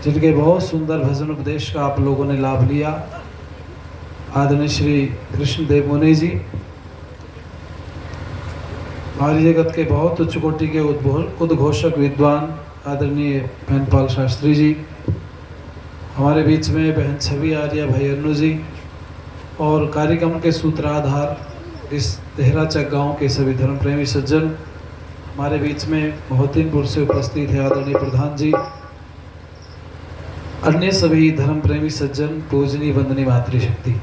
जिनके बहुत सुंदर भजन उपदेश का आप लोगों ने लाभ लिया। आदरणीय श्री कृष्णदेव मुनि जी, आर्य जगत के बहुत उच्च कोटि के उद्घोषक विद्वान आदरणीय बहनपाल शास्त्री जी, हमारे बीच में बहन छवि आर्य, भाई अन्नू जी और कार्यक्रम के सूत्राधार इस देहराचक गांव के सभी धर्म प्रेमी सज्जन, हमारे बीच में मोहतिनपुर से उपस्थित है आदरणीय प्रधान जी, अन्य सभी धर्म प्रेमी सज्जन, पूजनी वंदनी मातृशक्ति।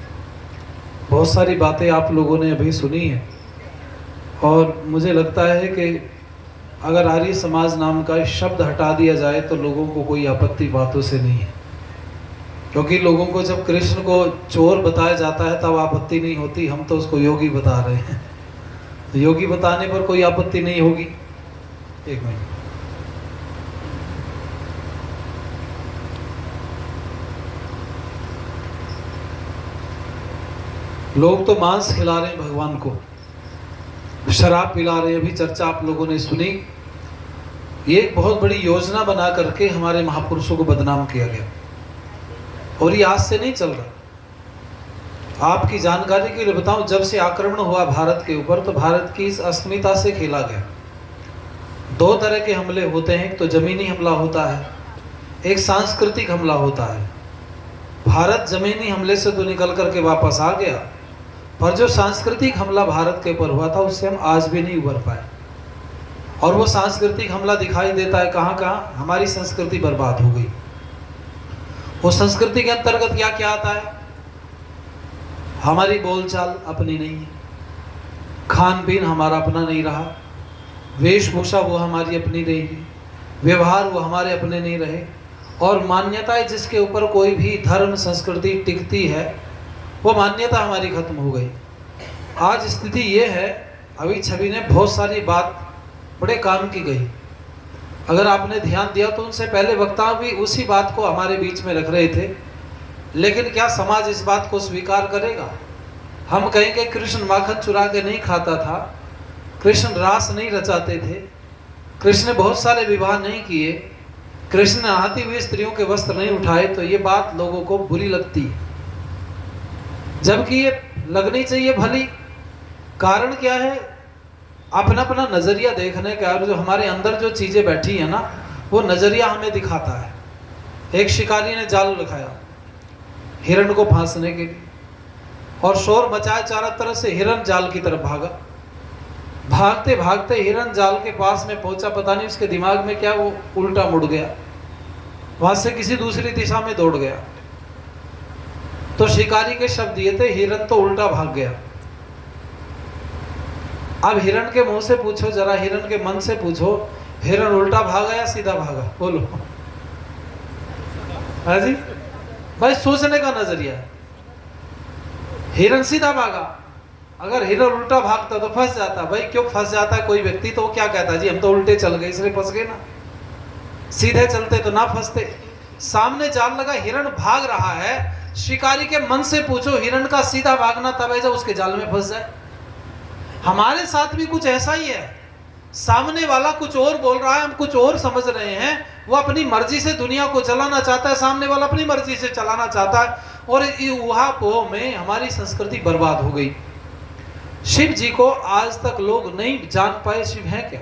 बहुत सारी बातें आप लोगों ने अभी सुनी है और मुझे लगता है कि अगर आर्य समाज नाम का शब्द हटा दिया जाए तो लोगों को कोई आपत्ति बातों से नहीं है, क्योंकि लोगों को जब कृष्ण को चोर बताया जाता है तब आपत्ति नहीं होती। हम तो उसको योगी बता रहे हैं, तो योगी बताने पर कोई आपत्ति नहीं होगी। एक मिनट, लोग तो मांस खिला रहे हैं भगवान को, शराब पिला रहे हैं। अभी चर्चा आप लोगों ने सुनी। ये एक बहुत बड़ी योजना बना करके हमारे महापुरुषों को बदनाम किया गया और ये आज से नहीं चल रहा। आपकी जानकारी के लिए बताऊं, जब से आक्रमण हुआ भारत के ऊपर तो भारत की इस अस्मिता से खेला गया। दो तरह के हमले होते हैं, एक तो जमीनी हमला होता है, एक सांस्कृतिक हमला होता है। भारत जमीनी हमले से तो निकल करके वापस आ गया, पर जो सांस्कृतिक हमला भारत के ऊपर हुआ था उससे हम आज भी नहीं उबर पाए। और वो सांस्कृतिक हमला दिखाई देता है कहाँ कहाँ, हमारी संस्कृति बर्बाद हो गई। वो संस्कृति के अंतर्गत क्या क्या आता है? हमारी बोलचाल अपनी नहीं है, खान पीन हमारा अपना नहीं रहा, वेशभूषा वो हमारी अपनी नहीं रही, व्यवहार वो हमारे अपने नहीं रहे, और मान्यताएं जिसके ऊपर कोई भी धर्म संस्कृति टिकती है वो मान्यता हमारी खत्म हो गई। आज स्थिति ये है, अभी छवि ने बहुत सारी बात बड़े काम की गई। अगर आपने ध्यान दिया तो उनसे पहले वक्ता भी उसी बात को हमारे बीच में रख रहे थे, लेकिन क्या समाज इस बात को स्वीकार करेगा? हम कहेंगे कृष्ण माखन चुरा के नहीं खाता था, कृष्ण रास नहीं रचाते थे, कृष्ण ने बहुत सारे विवाह नहीं किए, कृष्ण ने नहाती हुई स्त्रियों के वस्त्र नहीं उठाए, तो ये बात लोगों को बुरी लगती है, जबकि ये लगनी चाहिए भली। कारण क्या है? अपना अपना नजरिया देखने का, और जो हमारे अंदर जो चीजें बैठी है ना, वो नजरिया हमें दिखाता है। एक शिकारी ने जाल लगाया हिरण को फांसने के लिए और शोर मचाया चारों तरफ से, हिरण जाल की तरफ भागा। भागते भागते हिरण जाल के पास में पहुंचा, पता नहीं उसके दिमाग में क्या, वो उल्टा मुड़ गया, वहां से किसी दूसरी दिशा में दौड़ गया। तो शिकारी के शब्द ये थे, हिरण तो उल्टा भाग गया। अब हिरण के मुंह से पूछो जरा, हिरण के मन से पूछो, हिरण उल्टा भागा या सीधा भागा? बोलो। हाँ जी भाई, सोचने का नजरिया। हिरण सीधा भागा, अगर हिरण उल्टा भागता तो फंस जाता। भाई क्यों फंस जाता है कोई व्यक्ति? तो वो क्या कहता जी, हम तो उल्टे चल गए इसलिए फंस गए ना, सीधे चलते तो ना फंसते। सामने जाल लगा, हिरण भाग रहा है, शिकारी के मन से पूछो, हिरण का सीधा भागना तब है जब उसके जाल में फंस जाए। हमारे साथ भी कुछ ऐसा ही है, सामने वाला कुछ और बोल रहा है, हम कुछ और समझ रहे हैं, वो अपनी मर्जी से दुनिया को चलाना चाहता है, सामने वाला अपनी मर्जी से चलाना चाहता है, और ऊहापोह में हमारी संस्कृति बर्बाद हो गई। शिव जी को आज तक लोग नहीं जान पाए शिव है क्या।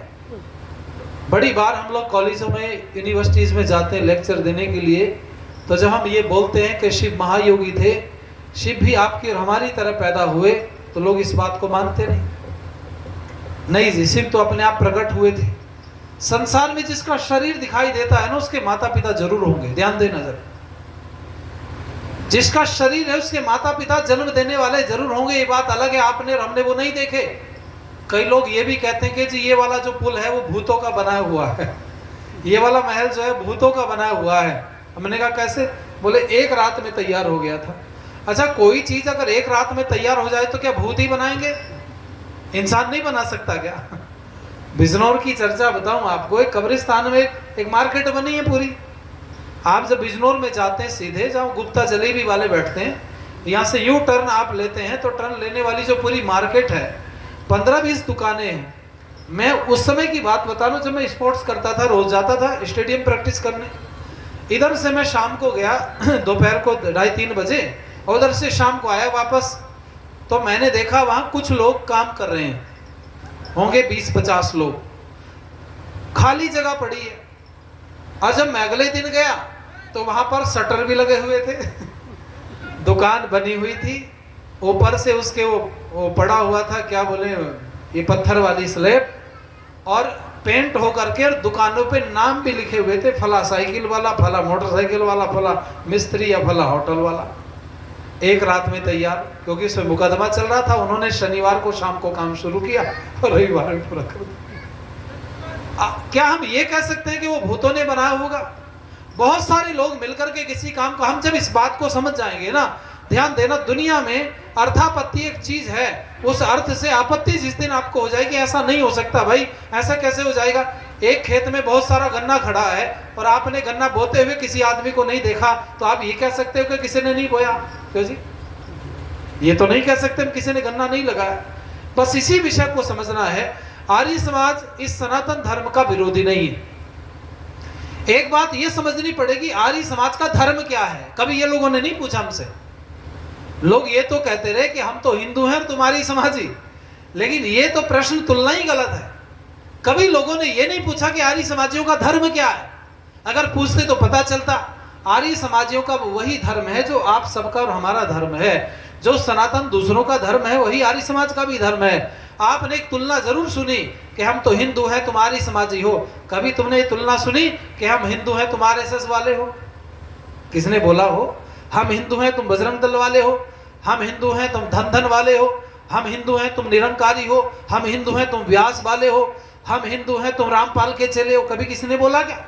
बड़ी बार हम लोग कॉलेजों में, यूनिवर्सिटीज में जाते हैं लेक्चर देने के लिए, तो जब हम ये बोलते हैं कि शिव महायोगी थे, शिव भी आपकी और हमारी तरह पैदा हुए, तो लोग इस बात को मानते नहीं जी, शिव तो अपने आप प्रकट हुए थे। संसार में जिसका शरीर दिखाई देता है ना, उसके माता पिता जरूर होंगे, ध्यान देना जरा। जिसका शरीर है उसके माता पिता जन्म देने वाले जरूर होंगे, ये बात अलग है, आपने और हमने वो नहीं देखे। कई लोग ये भी कहते हैं कि जी ये वाला जो पुल है वो भूतों का बनाया हुआ है, ये वाला महल जो है भूतों का बनाया हुआ है। हमने कहा कैसे? बोले एक रात में तैयार हो गया था। अच्छा, कोई चीज अगर एक रात में तैयार हो जाए तो क्या भूत ही बनाएंगे? इंसान नहीं बना सकता क्या? बिजनौर की चर्चा बताऊं आपको, एक कब्रिस्तान में एक मार्केट बनी है पूरी। आप जब बिजनौर में जाते हैं, सीधे जहाँ गुप्ता जलेबी वाले बैठते हैं, यहाँ से यू टर्न आप लेते हैं, तो टर्न लेने वाली जो पूरी मार्केट है, 15-20 दुकानें हैं। मैं उस समय की बात बता रहा हूँ जब मैं स्पोर्ट्स करता था, रोज जाता था स्टेडियम प्रैक्टिस करने। इधर से मैं शाम को गया दोपहर को 2:30-3 बजे, और उधर से शाम को आया वापस, तो मैंने देखा वहां कुछ लोग काम कर रहे हैं, होंगे 20-50 लोग, खाली जगह पड़ी है। और जब मैं अगले दिन गया तो वहां पर शटर भी लगे हुए थे दुकान बनी हुई थी, ऊपर से उसके वो पड़ा हुआ था, क्या बोले, ये पत्थर वाली स्लैब, और पेंट हो करके, और दुकानों पे नाम भी लिखे हुए थे, फला साइकिल वाला, फला मोटरसाइकिल वाला, फला मिस्त्री या फला होटल वाला। एक रात में तैयार, क्योंकि उसमें मुकदमा चल रहा था। उन्होंने शनिवार को शाम को काम शुरू किया और रविवार में पूरा कर दिया। क्या हम ये कह सकते हैं कि वो भूतों ने बनाया होगा? बहुत सारे लोग मिलकर के किसी काम को, हम जब इस बात को समझ जाएंगे ना, ध्यान देना, दुनिया में अर्थापत्ति एक चीज है, उस अर्थ से आपत्ति जिस दिन आपको हो जाएगी, ऐसा नहीं हो सकता भाई, ऐसा कैसे हो जाएगा? एक खेत में बहुत सारा गन्ना खड़ा है और आपने गन्ना बोते हुए किसी आदमी को नहीं देखा, तो आप ये कह सकते हो कि किसी ने नहीं बोया? क्यों जी? ये तो नहीं कह सकते किसी ने गन्ना नहीं लगाया। बस इसी विषय को समझना है, आर्य समाज इस सनातन धर्म का विरोधी नहीं है। एक बात ये समझनी पड़ेगी, आर्य समाज का धर्म क्या है? कभी ये लोगों ने नहीं पूछा हमसे। लोग ये तो कहते रहे कि हम तो हिंदू हैं और तुम्हारी समाजी, लेकिन ये तो प्रश्न तुलना ही गलत है। कभी लोगों ने ये नहीं पूछा कि आर्य समाजियों का धर्म क्या है। अगर पूछते तो पता चलता। आर्य समाजियों का वही धर्म है जो आप सबका और हमारा धर्म है। जो सनातन दूसरों का धर्म है वही आर्य समाज का भी धर्म है। आपने एक तुलना जरूर सुनी कि हम तो हिंदू हैं तुम आर्य समाजी हो। कभी तुमने ये तुलना सुनी कि हम हिंदू हैं तुम आरएसएस वाले हो? किसने बोला हो? हम हिंदू हैं तुम बजरंग दल वाले हो, हम हिंदू हैं तुम धन धन वाले हो, हम हिंदू हैं तुम निरंकारी हो, हम हिंदू हैं तुम व्यास वाले हो, हम हिंदू हैं तुम रामपाल के चेले हो? कभी किसी ने बोला क्या?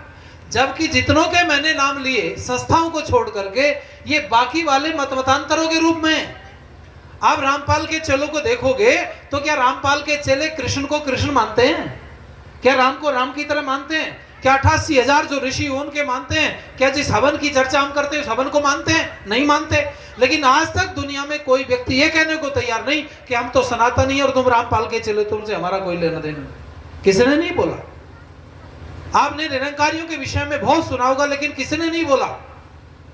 जबकि जितनों के मैंने नाम लिए संस्थाओं को छोड़ करके, ये बाकी वाले मतमतांतरों के रूप में। आप रामपाल के चेलों को देखोगे तो क्या रामपाल के चेले कृष्ण को कृष्ण मानते हैं? क्या राम को राम की तरह मानते हैं? क्या 88,000 जो ऋषि उनके मानते हैं? क्या जिस हवन की चर्चा हम करते हैं उस हवन को मानते हैं? नहीं मानते। लेकिन आज तक दुनिया में कोई व्यक्ति ये कहने को तैयार नहीं कि हम तो सनातनी और तुम रामपाल के चेले, तुमसे हमारा कोई लेना देना। किसी ने नहीं बोला। आपने निरंकारियों के विषय में बहुत सुना होगा लेकिन किसी ने नहीं बोला।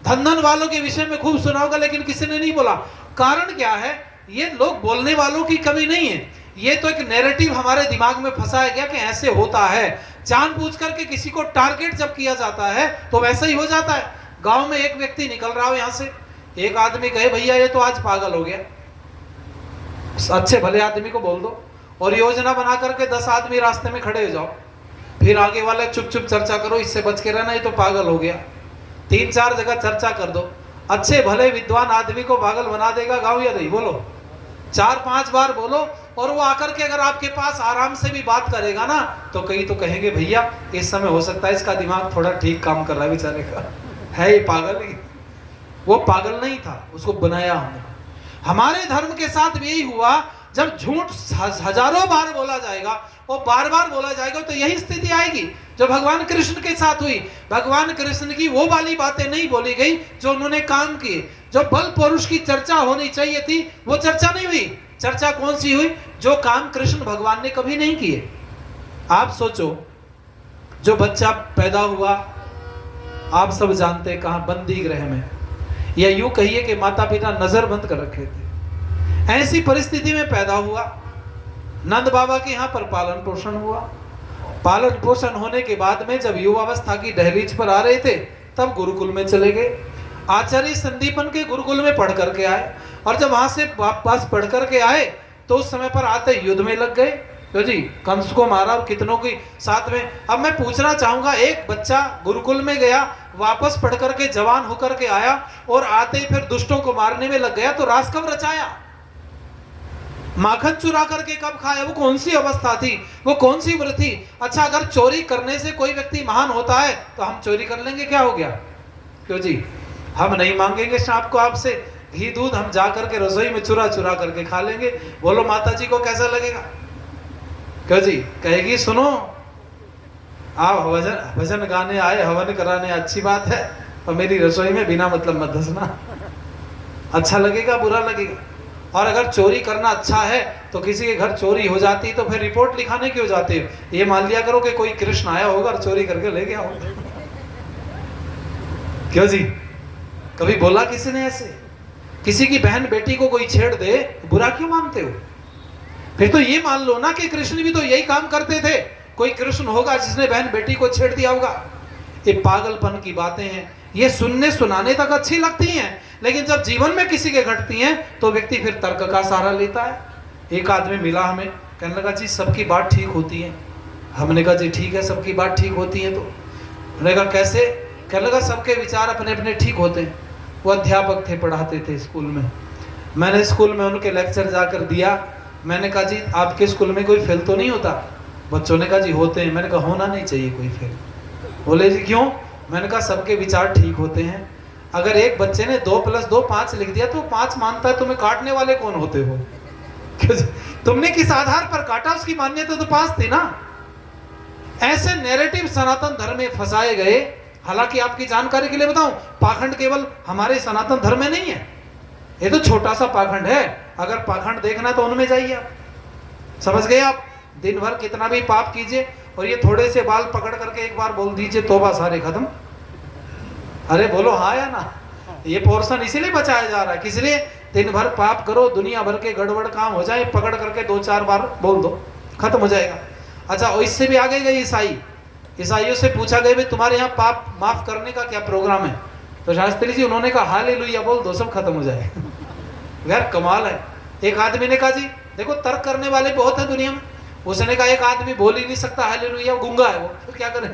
धन वालों के विषय में खूब सुना होगा लेकिन किसी ने नहीं बोला। कारण क्या है? ये लोग बोलने वालों की कमी नहीं है, ये तो एक नैरेटिव हमारे दिमाग में फंसाया गया कि ऐसे होता है। जानबूझ करके किसी को टारगेट जब किया जाता है तो वैसा ही हो जाता है। गांव में एक व्यक्ति निकल रहा हो यहां से, एक आदमी कहे भैया ये तो आज पागल हो गया, अच्छे भले आदमी को बोल दो और योजना बना करके 10 आदमी रास्ते में खड़े हो जाओ, फिर आगे वाले चुप चुप चर्चा करो, इससे बच के रहना, ये तो पागल हो गया। 3-4 जगह चर्चा कर दो, अच्छे भले विद्वान आदमी को पागल बना देगा गांव या नहीं? बोलो। 4-5 बार बोलो और वो आकर के अगर आपके पास आराम से भी बात करेगा ना तो कई तो कहेंगे भैया इस समय हो सकता है इसका दिमाग थोड़ा ठीक काम कर रहा है, बेचारे का है ये पागल ही। वो पागल नहीं था, उसको बनाया हमने। हमारे धर्म के साथ भी यही हुआ। जब झूठ हजारों बार बोला जाएगा और बार बार बोला जाएगा तो यही स्थिति आएगी जो भगवान कृष्ण के साथ हुई। भगवान कृष्ण की वो वाली बातें नहीं बोली गई जो उन्होंने काम किए। जो बल पुरुष की चर्चा होनी चाहिए थी वो चर्चा नहीं हुई। चर्चा कौन सी हुई? जो काम कृष्ण भगवान ने कभी नहीं किए। आप सोचो, जो बच्चा पैदा हुआ आप सब जानते हैं कहां? बंदी गृह में, या यूं कहिए कि माता पिता नजर बंद कर रखे थे। ऐसी परिस्थिति में पैदा हुआ, नंद बाबा के यहाँ पर पालन पोषण हुआ। पालन पोषण होने के बाद में जब युवावस्था की दहलीज पर आ रहे थे तब गुरुकुल में चले गए। आचार्य संदीपन के गुरुकुल में पढ़ करके आए और जब वहां से वापस पढ़ करके आए तो उस समय पर आते युद्ध में लग गए। तो जी कंस को मारा और कितनों की साथ में। अब मैं पूछना चाहूंगा, एक बच्चा गुरुकुल में गया, वापस पढ़ करके जवान होकर के आया और आते ही फिर दुष्टों को मारने में लग गया, तो रास कब रचाया? माखन चुरा करके कब खाया? वो कौन सी अवस्था थी? वो कौन सी उम्र थी? अच्छा, अगर चोरी करने से कोई व्यक्ति महान होता है तो हम चोरी कर लेंगे, क्या हो गया? क्यों जी? हम नहीं मांगेंगे सांप को आपसे घी दूध, हम जा करके रसोई में चुरा चुरा करके खा लेंगे। बोलो माता जी को कैसा लगेगा? क्यों जी? कहेगी सुनो आप भजन गाने आए, हवन कराने, अच्छी बात है, और मेरी रसोई में बिना मतलब मत धसना। अच्छा लगेगा बुरा लगेगा? और अगर चोरी करना अच्छा है तो किसी के घर चोरी हो जाती तो फिर रिपोर्ट लिखाने क्यों जाते हो? ये मान लिया करो कि कोई कृष्ण आया होगा और चोरी करके ले गया होगा। क्यों जी, कभी बोला किसी ने ऐसे? किसी की बहन बेटी को कोई छेड़ दे, बुरा क्यों मानते हो? फिर तो ये मान लो ना कि कृष्ण भी तो यही काम करते थे। कोई कृष्ण होगा जिसने बहन बेटी को छेड़ दिया होगा? ये पागलपन की बातें हैं। ये सुनने सुनाने तक अच्छी लगती हैं, लेकिन जब जीवन में किसी के घटती हैं तो व्यक्ति फिर तर्क का सहारा लेता है। एक आदमी मिला हमें, कहने लगा जी सबकी बात ठीक होती है। हमने कहा जी ठीक है, सबकी बात ठीक होती है। तो हमने कहा कैसे? कहने लगा सबके विचार अपने अपने ठीक होते हैं। वो अध्यापक थे, पढ़ाते थे स्कूल में। मैंने स्कूल में उनके लेक्चर जाकर दिया। मैंने कहा जी आपके स्कूल में कोई फेल तो नहीं होता? बच्चों ने कहा जी होते हैं। मैंने कहा होना नहीं चाहिए कोई फेल। बोले जी क्यों? मैंने कहा सबके विचार ठीक होते हैं। अगर एक बच्चे ने 2 + 2 5 लिख दिया तो 5 मानता है, तुम्हें काटने वाले कौन होते हो? तुमने किस आधार पर काटा? उसकी मान्यता तो 5 थी ना। ऐसे नैरेटिव सनातन धर्म में फंसाए गए। हालांकि आपकी जानकारी के लिए बताऊं, पाखंड केवल हमारे सनातन धर्म में नहीं है, ये तो छोटा सा पाखंड है। अगर पाखंड देखना तो उनमें जाइए आप। समझ गए आप? दिन भर कितना भी पाप कीजिए और ये थोड़े से बाल पकड़ करके एक बार बोल दीजिए तौबा, सारे खत्म। अरे बोलो हाँ या ना? ये पोर्शन इसीलिए बचाया जा रहा है। किस लिए? दिन भर पाप करो, दुनिया भर के गड़बड़ काम हो जाए, पकड़ करके 2-4 बार बोल दो, खत्म हो जाएगा। अच्छा, और इससे भी आगे गए ईसाई। ईसाइयों से पूछा गया भाई तुम्हारे यहाँ पाप माफ करने का क्या प्रोग्राम है? तो शास्त्री जी उन्होंने कहा हालेलुया बोल दो, सब खत्म हो जाए। यार कमाल है। एक आदमी ने कहा जी देखो तर्क करने वाले बहुत है दुनिया में। उसने कहा एक आदमी बोल ही नहीं सकता हालेलुया, गूंगा है वो, फिर क्या करें?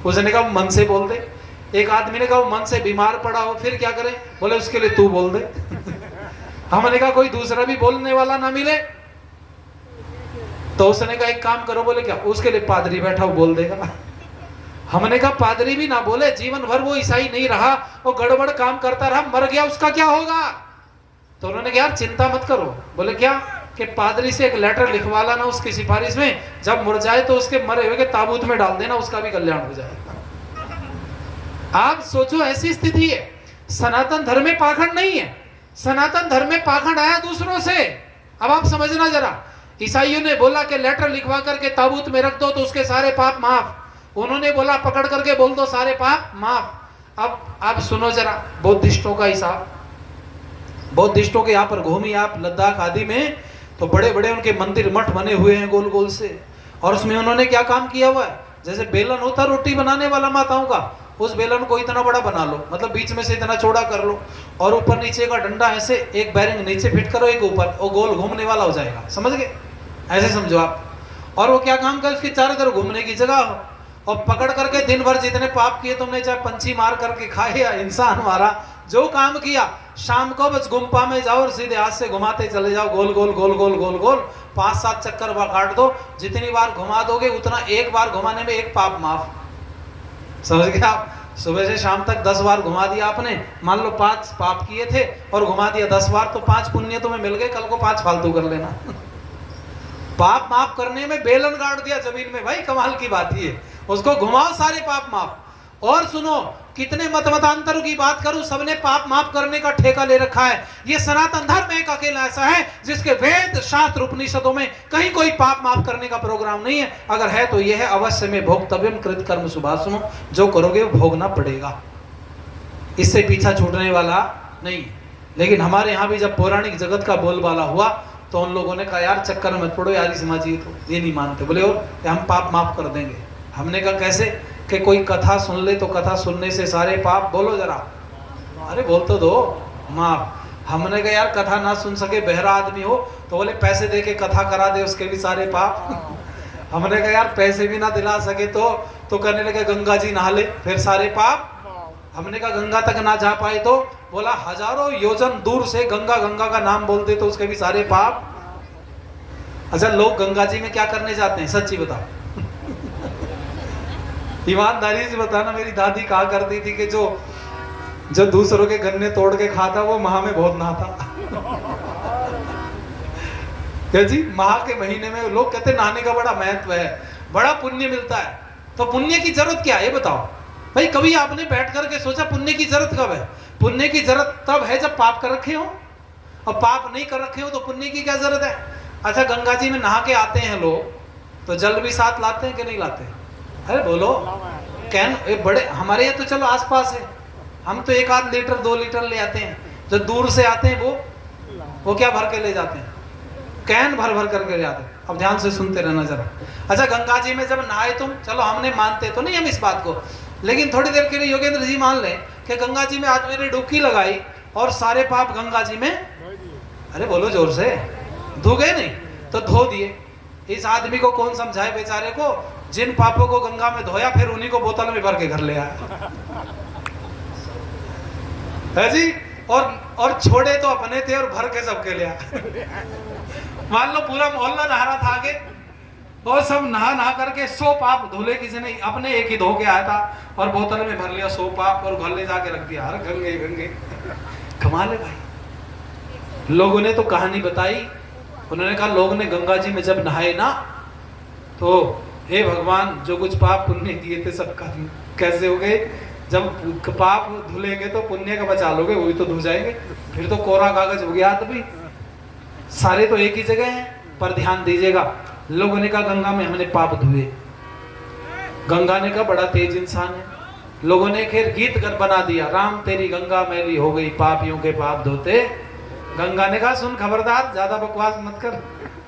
उसने कहा मन से बोल दे। एक आदमी ने कहा वो मन से बीमार पड़ा हो, फिर क्या करें? बोले उसके लिए तू बोल दे। हमने कहा कोई दूसरा भी बोलने वाला ना मिले तो उसने कहा एक काम करो। बोले क्या? उसके लिए पादरी बैठा वो बोल देगा। हमने कहा पादरी भी ना बोले, जीवन भर वो ईसाई नहीं रहा, वो गड़बड़ काम करता रहा, मर गया, उसका क्या होगा? तो उन्होंने कहा यार चिंता मत करो। बोले क्या? कि पादरी से एक लेटर लिखवा लाना उसकी सिफारिश में, जब मर जाए तो उसके मरे हुए के ताबूत में डाल देना, उसका भी कल्याण हो जाएगा। आप सोचो ऐसी स्थिति है। सनातन धर्म में पाखंड नहीं है। सनातन धर्म में पाखंड आया दूसरों से। अब आप समझना जरा। ईसाइयों ने बोला कि लेटर लिखवा करके ताबूत में रख दो तो उसके सारे पाप माफ। उन्होंने बोला पकड़ करके बोल दो सारे पाप माफ। अब आप सुनो जरा बौद्धिस्टों का हिसाब। बौद्धिस्टों के यहाँ पर घूमिए आप लद्दाख आदि में, तो बड़े बड़े उनके मंदिर मठ बने हुए हैं गोल गोल से। और उसमें उन्होंने क्या काम किया हुआ है? जैसे बेलन होता रोटी बनाने वाला माताओं का, उस बेलन को इतना बड़ा बना लो, मतलब बीच में से इतना चौड़ा कर लो, और ऊपर नीचे का डंडा ऐसे एक बैरिंग नीचे फिट करो, एक ऊपर, वो गोल घूमने वाला हो जाएगा। समझ गए? ऐसे समझो आप। और वो क्या काम करे? उसकी चारों तरफ घूमने की जगह हो, और पकड़ करके दिन भर जितने पाप किए तुमने, चाहे पंछी मार करके खाए या इंसान मारा, जो काम किया, शाम को बस गुम्पा में जाओ और सीधे हाथ से घुमाते चले जाओ, गोल गोल गोल गोल गोल गोल 5-7 चक्कर काट दो। जितनी बार घुमा दोगे उतना, एक बार घुमाने में एक पाप माफ। समझ गए आप? सुबह से शाम तक 10 बार घुमा दिया आपने, मान लो 5 पाप किए थे और घुमा दिया 10 बार, तो 5 पुण्य तुम्हें मिल गए, कल को 5 फालतू कर लेना। पाप माफ करने में बेलन गाड़ दिया जमीन में, भाई कमाल की बात ही है। उसको घुमाओ सारे पाप माफ। और सुनो, कितने मतांतरों की बात करूं, सबने पाप माफ करने का ठेका ले रखा है। ये सनातन धर्म एक अकेला ऐसा है जिसके वेद शास्त्र उपनिषदों में कहीं कोई पाप माफ करने का प्रोग्राम नहीं है। अगर है तो यह है अवश्य में भोक्तव्यम कृत कर्म शुभाशुनो, जो करोगे वो भोगना पड़ेगा, इससे पीछा छूटने वाला नहीं। लेकिन हमारे यहाँ भी जब पौराणिक जगत का बोलबाला हुआ तो उन लोगों ने कहा यार चक्कर मत पड़ो यार, समाज ये नहीं मानते। बोले और हम पाप माफ कर देंगे। हमने कहा कैसे? कि कोई कथा सुन ले तो कथा सुनने से सारे पाप, बोलो जरा, अरे बोल तो दो, माफ। हमने कहा यार कथा ना सुन सके, बहरा आदमी हो, तो बोले पैसे दे के कथा करा दे, उसके भी सारे पाप। हमने कहा यार पैसे भी ना दिला सके तो करने लगे गंगा जी नहा ले, फिर सारे पाप। हमने कहा गंगा तक ना जा पाए तो बोला हजारों योजन दूर से गंगा गंगा का नाम बोलते तो उसके भी सारे पाप। अच्छा, लोग गंगा जी में क्या करने जाते हैं? सच्ची बताओ, ईमानदारी से बताना। मेरी दादी कहा करती थी कि जो दूसरों के गन्ने तोड़ के खाता वो माह में बहुत नहाता। क्या जी? माह के महीने में लोग कहते नहाने का बड़ा महत्व है, बड़ा पुण्य मिलता है। तो पुण्य की जरूरत क्या है ये बताओ भाई। कभी आपने बैठ करके सोचा पुण्य की जरूरत कब है? पुण्य की जरूरत तब है जब पाप कर रखे हो, और पाप नहीं कर रखे हो तो पुण्य की क्या जरूरत है? अच्छा, गंगा जी में नहा के आते हैं लोग, तो जल भी साथ लाते हैं कि नहीं लाते? अरे बोलो, कैन बड़े हमारे यहाँ तो चलो आसपास है, हम तो 1 आध लीटर 2 लीटर ले आते हैं, जो दूर से आते हैं वो क्या भर के ले जाते हैं, कैन भर भर करके ले जाते हैं। अब ध्यान से सुनते रहना जरा। अच्छा, गंगा जी में जब नहाए तुम, चलो हमने मानते तो नहीं हम इस बात को, लेकिन थोड़ी देर के लिए योगेंद्र जी मान लें कि गंगा जी में आदमी ने डुबकी लगाई और सारे पाप गंगा जी में, अरे बोलो जोर से, धो गए नहीं तो धो दिए। इस आदमी को कौन समझाए बेचारे को, जिन पापों को गंगा में धोया फिर उन्हीं को बोतल में भर के घर ले आया है जी। और छोड़े तो अपने थे और भर के सबके ले आया। मान लो पूरा मोहल्ला नहा रहा था आगे, और सब नहा करके 100 पाप धुले, किसी ने अपने एक ही धो के आया था और बोतल में भर लिया 100 पाप और घर ले जाके रख दिया। अरे गंगे गंगे, कमाल है भाई। लोगों ने तो कहानी बताई, उन्होंने कहा लोग ने गंगा जी में जब नहाए ना तो हे भगवान जो कुछ पाप पुण्य किए थे सब कैसे हो गए, जब पाप धुलेंगे तो पुण्य का बचा लोगे, वही तो धुल जाएंगे, फिर तो कोरा कागज हो गया। तभी सारे तो एक ही जगह हैं, पर ध्यान दीजिएगा। लोगों ने कहा गंगा में हमने पाप धुए, गंगा ने कहा बड़ा तेज इंसान है। लोगों ने खैर गीत बना दिया, राम तेरी गंगा मैली हो गई पापियों के पाप धोते। गंगा ने कहा सुन खबरदार, ज्यादा बकवास मत कर।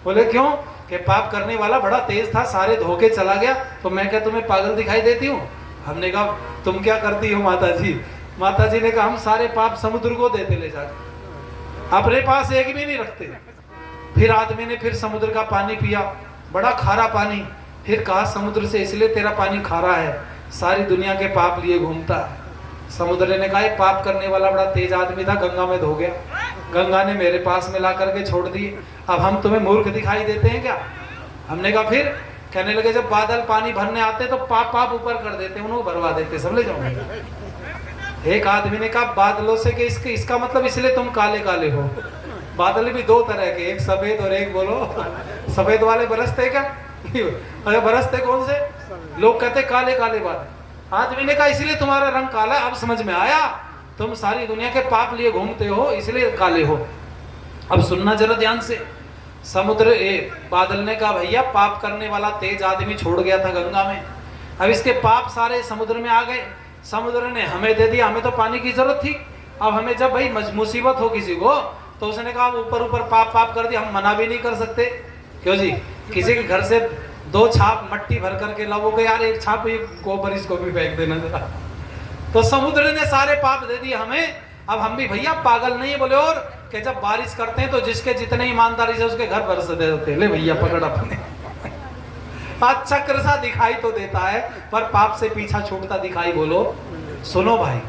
बोले क्यों? कि पाप करने वाला बड़ा तेज था, सारे धोके चला गया, तो मैं क्या तुम्हें पागल दिखाई देती हूँ? हमने कहा तुम क्या करती हो माता जी? माता जी ने कहा हम सारे पाप समुद्र को देते ले जाके, अपने पास एक भी नहीं रखते। फिर आदमी ने फिर समुद्र का पानी पिया, बड़ा खारा पानी। फिर कहा समुद्र से इसलिए तेरा पानी खारा है, सारी दुनिया के पाप लिए घूमता है। समुद्र ने कहा पाप करने वाला बड़ा तेज आदमी था, गंगा में धो गया, गंगा ने मेरे पास में ला करके छोड़ दिए, अब हम तुम्हें मूर्ख दिखाई देते हैं क्या? हमने कहा फिर कहने लगे जब बादल पानी भरने आते तो पाप पाप ऊपर कर देते, उन्होंने भरवा देते, सब ले जाओ। एक आदमी ने कहा बादलों से कि इसका मतलब इसलिए तुम काले काले हो। बादल भी 2 तरह के, एक सफेद और एक बोलो सफेद वाले बरसते क्या? अरे बरसते कौन से? लोग कहते काले काले बादल। आदमी ने कहा इसलिए तुम्हारा रंग काला, अब समझ में आया, तुम सारी दुनिया के पाप लिए घूमते हो इसलिए काले हो। अब सुनना जरा ध्यान से। समुद्र बादल ने कहा भैया पाप करने वाला तेज आदमी छोड़ गया था गंगा में, अब इसके पाप सारे समुद्र में आ गए, समुद्र ने हमें दे दिया, हमें तो पानी की जरूरत थी। अब हमें जब भाई मुसीबत हो किसी को तो उसने कहा ऊपर ऊपर पाप पाप कर दिया, हम मना भी नहीं कर सकते। क्यों जी? किसी के घर से 2 छाप मट्टी भर करके लाओ के यार एक छाप गोबर इसको भी फेंक देना जरा, तो समुद्र ने सारे पाप दे दिए हमें। अब हम भी भैया पागल नहीं है बोले, और कि जब बारिश करते हैं तो जिसके जितने ईमानदारी से उसके घर बरस देते, ले भैया पकड़ अपने। चक्र सा दिखाई तो देता है पर पाप से पीछा छूटता दिखाई। बोलो सुनो भाई,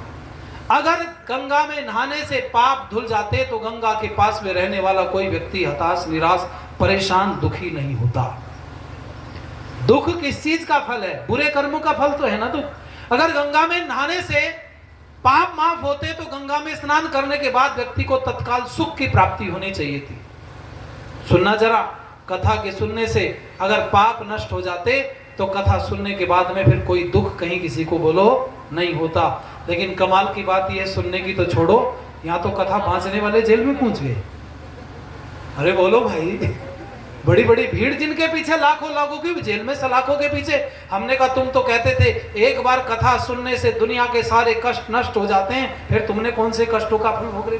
अगर गंगा में नहाने से पाप धुल जाते तो गंगा के पास में रहने वाला कोई व्यक्ति हताश निराश परेशान दुखी नहीं होता। दुख किस चीज का फल है? बुरे कर्मों का फल तो है ना दुख। अगर गंगा में नहाने से पाप माफ होते तो गंगा में स्नान करने के बाद व्यक्ति को तत्काल सुख की प्राप्ति होनी चाहिए थी। सुनना जरा, कथा के सुनने से अगर पाप नष्ट हो जाते तो कथा सुनने के बाद में फिर कोई दुख कहीं किसी को बोलो नहीं होता। लेकिन कमाल की बात यह सुनने की तो छोड़ो, यहाँ तो कथा बांचने वाले जेल में पहुंच गए। अरे बोलो भाई, बड़ी बड़ी भीड़ जिनके पीछे लाखों लोगों की, जेल में सलाखों के पीछे। हमने कहा तुम तो कहते थे एक बार कथा सुनने से दुनिया के सारे कष्ट नष्ट हो जाते हैं, फिर तुमने कौन से कष्टों का फल भोग रहे?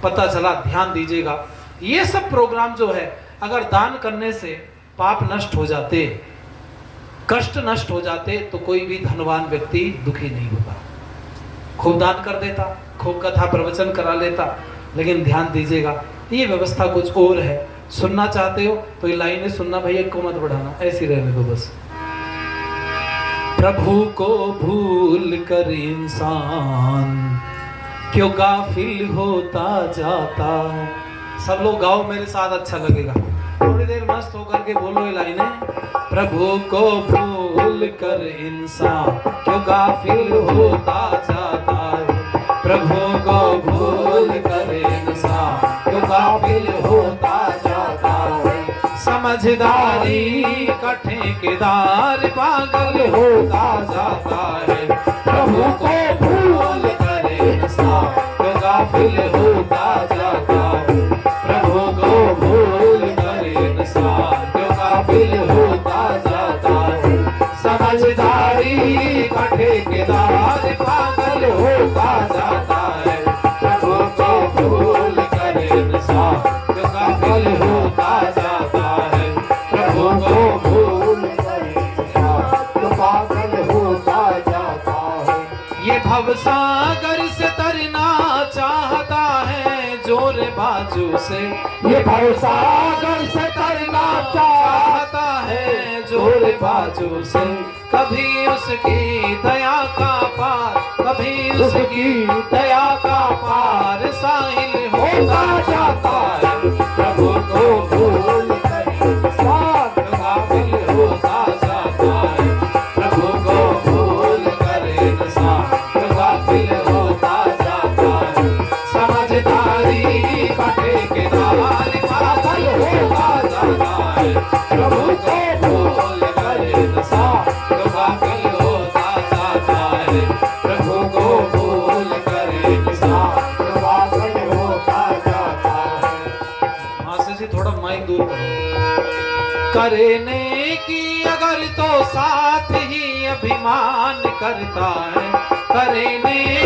पता चला। ध्यान दीजिएगा, ये सब प्रोग्राम जो है अगर दान करने से पाप नष्ट हो जाते, कष्ट नष्ट हो जाते तो कोई भी धनवान व्यक्ति दुखी नहीं होता, खूब दान कर देता, खूब कथा प्रवचन करा लेता। लेकिन ध्यान दीजिएगा ये व्यवस्था कुछ और है। सुनना चाहते हो तो ये लाइनें सुनना भैया, को मत बढ़ाना, ऐसी रहने दो बस। प्रभु को भूल कर इंसान क्यों गाफिल होता जाता है। सब लोग गाओ मेरे साथ, अच्छा लगेगा। थोड़ी देर मस्त होकर के बोलो ये लाइनें। प्रभु को भूल कर इंसान क्यों गाफिल होता जाता है, प्रभु को भूल कर इंसान क्यों गाफिल होता जाता है। समझदारी का ठेकेदार पागल होता जाता है, प्रभु को भूल कर इंसान क्यों गाफिल होता जाता है, प्रभु को भूल कर इंसान क्यों गाफिल होता जाता है। समझदारी का ठेकेदार पागल होता होता जाता है, प्रभु को भूल कर इंसान क्यों गाफिल होता जाता है, प्रभु को भूल कर इंसान क्यों गाफिल होता जाता है। ये भवसागर से तरना चाहता है जोर बाजू से, ये भवसागर से तरना चाहता है जोर बाजू से, कभी उसकी दया का पार, कभी उसकी दया का पार साहिल होता जाता है, प्रभु को भूल कर इंसान गाफिल होता जाता है, प्रभु को भूल कर इंसान गाफिल होता जाता है। समझदारी का ठेकेदार पागल होता जाता है, प्रभु को भूल कर इंसान गाफिल होता जाता है, प्रभु को भूल कर इंसान गाफिल होता जाता है। मास्टर जी थोड़ा माइक दूर करो। करने की अगर तो साथ ही अभिमान करता है, करने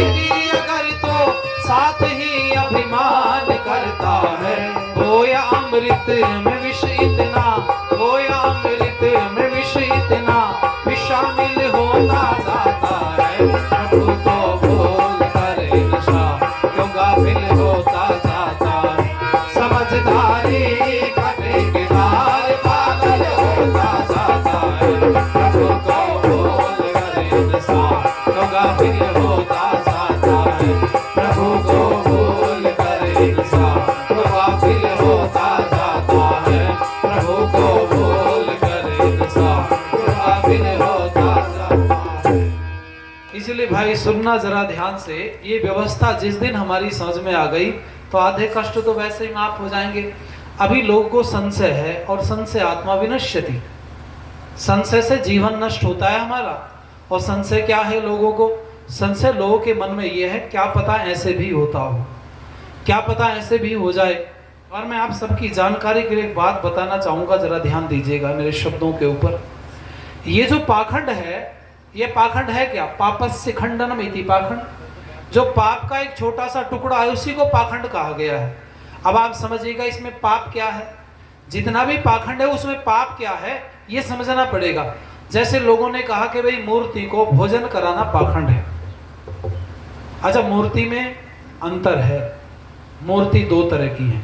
की अगर तो साथ ही अभिमान करता है, बोया अमृत में विष इतना, बोया अमृत में विष इतना भी शामिल होता जाता है, प्रभु को भूल कर इंसान क्यों गाफिल होता जाता है। समझदारी का ठेकेदार पागल होता जाता है, प्रभु को भूल कर इंसान क्यों गाफिल होता जाता है, प्रभु को भूल कर इंसान क्यों गाफिल होता जाता है, प्रभु को भूल कर इंसान क्यों गाफिल होता जाता है। इसलिए भाई सुनना जरा ध्यान से, ये व्यवस्था जिस दिन हमारी समझ में आ गई तो आधे कष्ट तो वैसे ही माफ हो जाएंगे। अभी लोगों को संशय है, और संशय आत्मा विनश्यति, संशय से जीवन नष्ट होता है हमारा। और संशय क्या है लोगों को? संशय लोगों के मन में ये है क्या पता ऐसे भी होता हो, क्या पता ऐसे भी हो जाए। और मैं आप सबकी जानकारी के लिए एक बात बताना चाहूँगा, जरा ध्यान दीजिएगा मेरे शब्दों के ऊपर। ये जो पाखंड है, ये पाखंड है क्या? पापस्य खंडनम इति पाखंड। जो पाप का एक छोटा सा टुकड़ा है उसी को पाखंड कहा गया है। अब आप समझिएगा इसमें पाप क्या है, जितना भी पाखंड है उसमें पाप क्या है ये समझना पड़ेगा। जैसे लोगों ने कहा कि भाई मूर्ति को भोजन कराना पाखंड है। अच्छा, मूर्ति में अंतर है, मूर्ति दो तरह की है।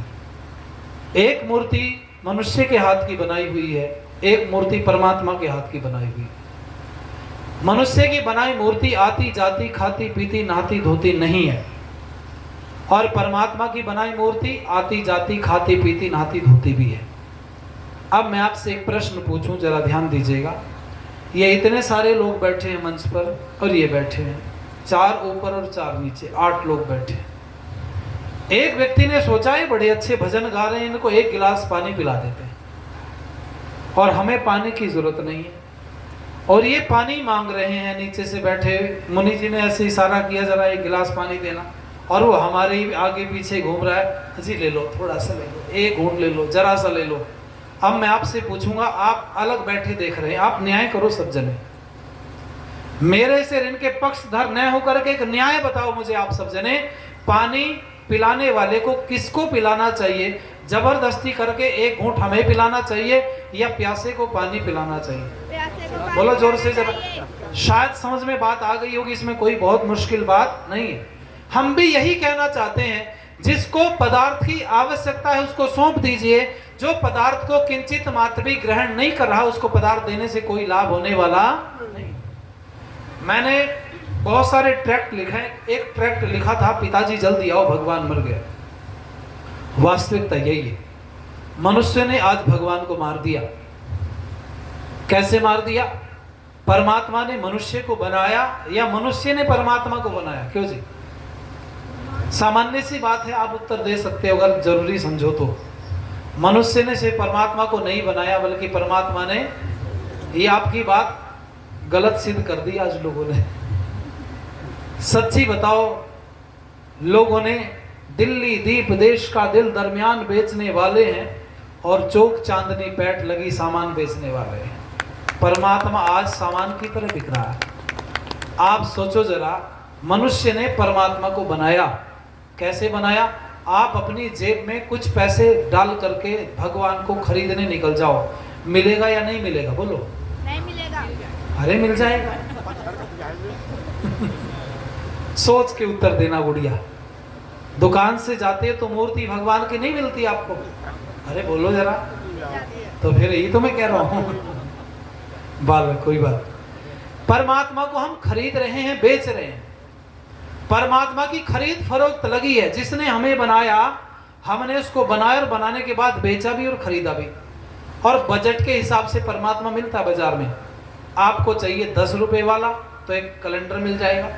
एक मूर्ति मनुष्य के हाथ की बनाई हुई है, एक मूर्ति परमात्मा के हाथ की बनाई हुई है। मनुष्य की बनाई मूर्ति आती जाती खाती पीती नहाती धोती नहीं है, और परमात्मा की बनाई मूर्ति आती जाती खाती पीती नहाती धोती भी है। अब मैं आपसे एक प्रश्न पूछूं, जरा ध्यान दीजिएगा। ये इतने सारे लोग बैठे हैं मंच पर, और ये बैठे हैं 4 ऊपर और 4 नीचे, 8 लोग बैठे हैं। एक व्यक्ति ने सोचा है बड़े अच्छे भजन गा रहे हैं, इनको 1 गिलास पानी पिला देते हैं, और हमें पानी की जरूरत नहीं है, और ये पानी मांग रहे हैं। नीचे से बैठे मुनि जी ने ऐसे इशारा किया जरा 1 गिलास पानी देना, और वो हमारे ही आगे पीछे घूम रहा है, जी ले लो, थोड़ा सा ले लो, 1 घूंट ले लो, जरा सा ले लो। अब मैं आपसे पूछूंगा, आप अलग बैठे देख रहे हैं, आप न्याय करो सब जने, मेरे से इनके पक्षधर न होकर के एक न्याय बताओ मुझे आप सब जने। पानी पिलाने वाले को किसको पिलाना चाहिए? जबरदस्ती करके 1 घूंट हमें पिलाना चाहिए या प्यासे को पानी पिलाना चाहिए? बोलो जोर से जरा, शायद समझ में बात आ गई होगी, इसमें कोई बहुत मुश्किल बात नहीं है। हम भी यही कहना चाहते हैं, जिसको पदार्थ की आवश्यकता है उसको सौंप दीजिए, जो पदार्थ को किंचित मात्र भी ग्रहण नहीं कर रहा उसको पदार्थ देने से कोई लाभ होने वाला नहीं। मैंने बहुत सारे ट्रैक्ट लिखे हैं, एक ट्रैक्ट लिखा था पिताजी जल्दी आओ भगवान मर गया। वास्तविकता यही है, मनुष्य ने आज भगवान को मार दिया। कैसे मार दिया? परमात्मा ने मनुष्य को बनाया या मनुष्य ने परमात्मा को बनाया? क्यों जी? सामान्य सी बात है, आप उत्तर दे सकते हो अगर जरूरी समझो तो। मनुष्य ने सिर्फ परमात्मा को नहीं बनाया, बल्कि परमात्मा ने, ये आपकी बात गलत सिद्ध कर दी आज लोगों ने। सच्ची बताओ, लोगों ने दिल्ली दीप देश का दिल दरमियान बेचने वाले हैं, और चौक चांदनी पैठ लगी सामान बेचने वाले हैं। परमात्मा आज सामान की तरह बिक रहा है। आप सोचो जरा, मनुष्य ने परमात्मा को बनाया। कैसे बनाया? आप अपनी जेब में कुछ पैसे डाल करके भगवान को खरीदने निकल जाओ, मिलेगा या नहीं मिलेगा? बोलो। नहीं मिलेगा। अरे मिल जाएगा। सोच के उत्तर देना गुड़िया। दुकान से जाते हो तो मूर्ति भगवान की नहीं मिलती आपको? अरे बोलो जरा। तो फिर यही तो मैं कह रहा हूं। बाल कोई बात। परमात्मा को हम खरीद रहे हैं, बेच रहे हैं। परमात्मा की खरीद फरोख्त लगी है। जिसने हमें बनाया, हमने उसको बनाया और बनाने के बाद बेचा भी और खरीदा भी। और बजट के हिसाब से परमात्मा मिलता है बाजार में। आपको चाहिए 10 रुपए वाला तो एक कैलेंडर मिल जाएगा।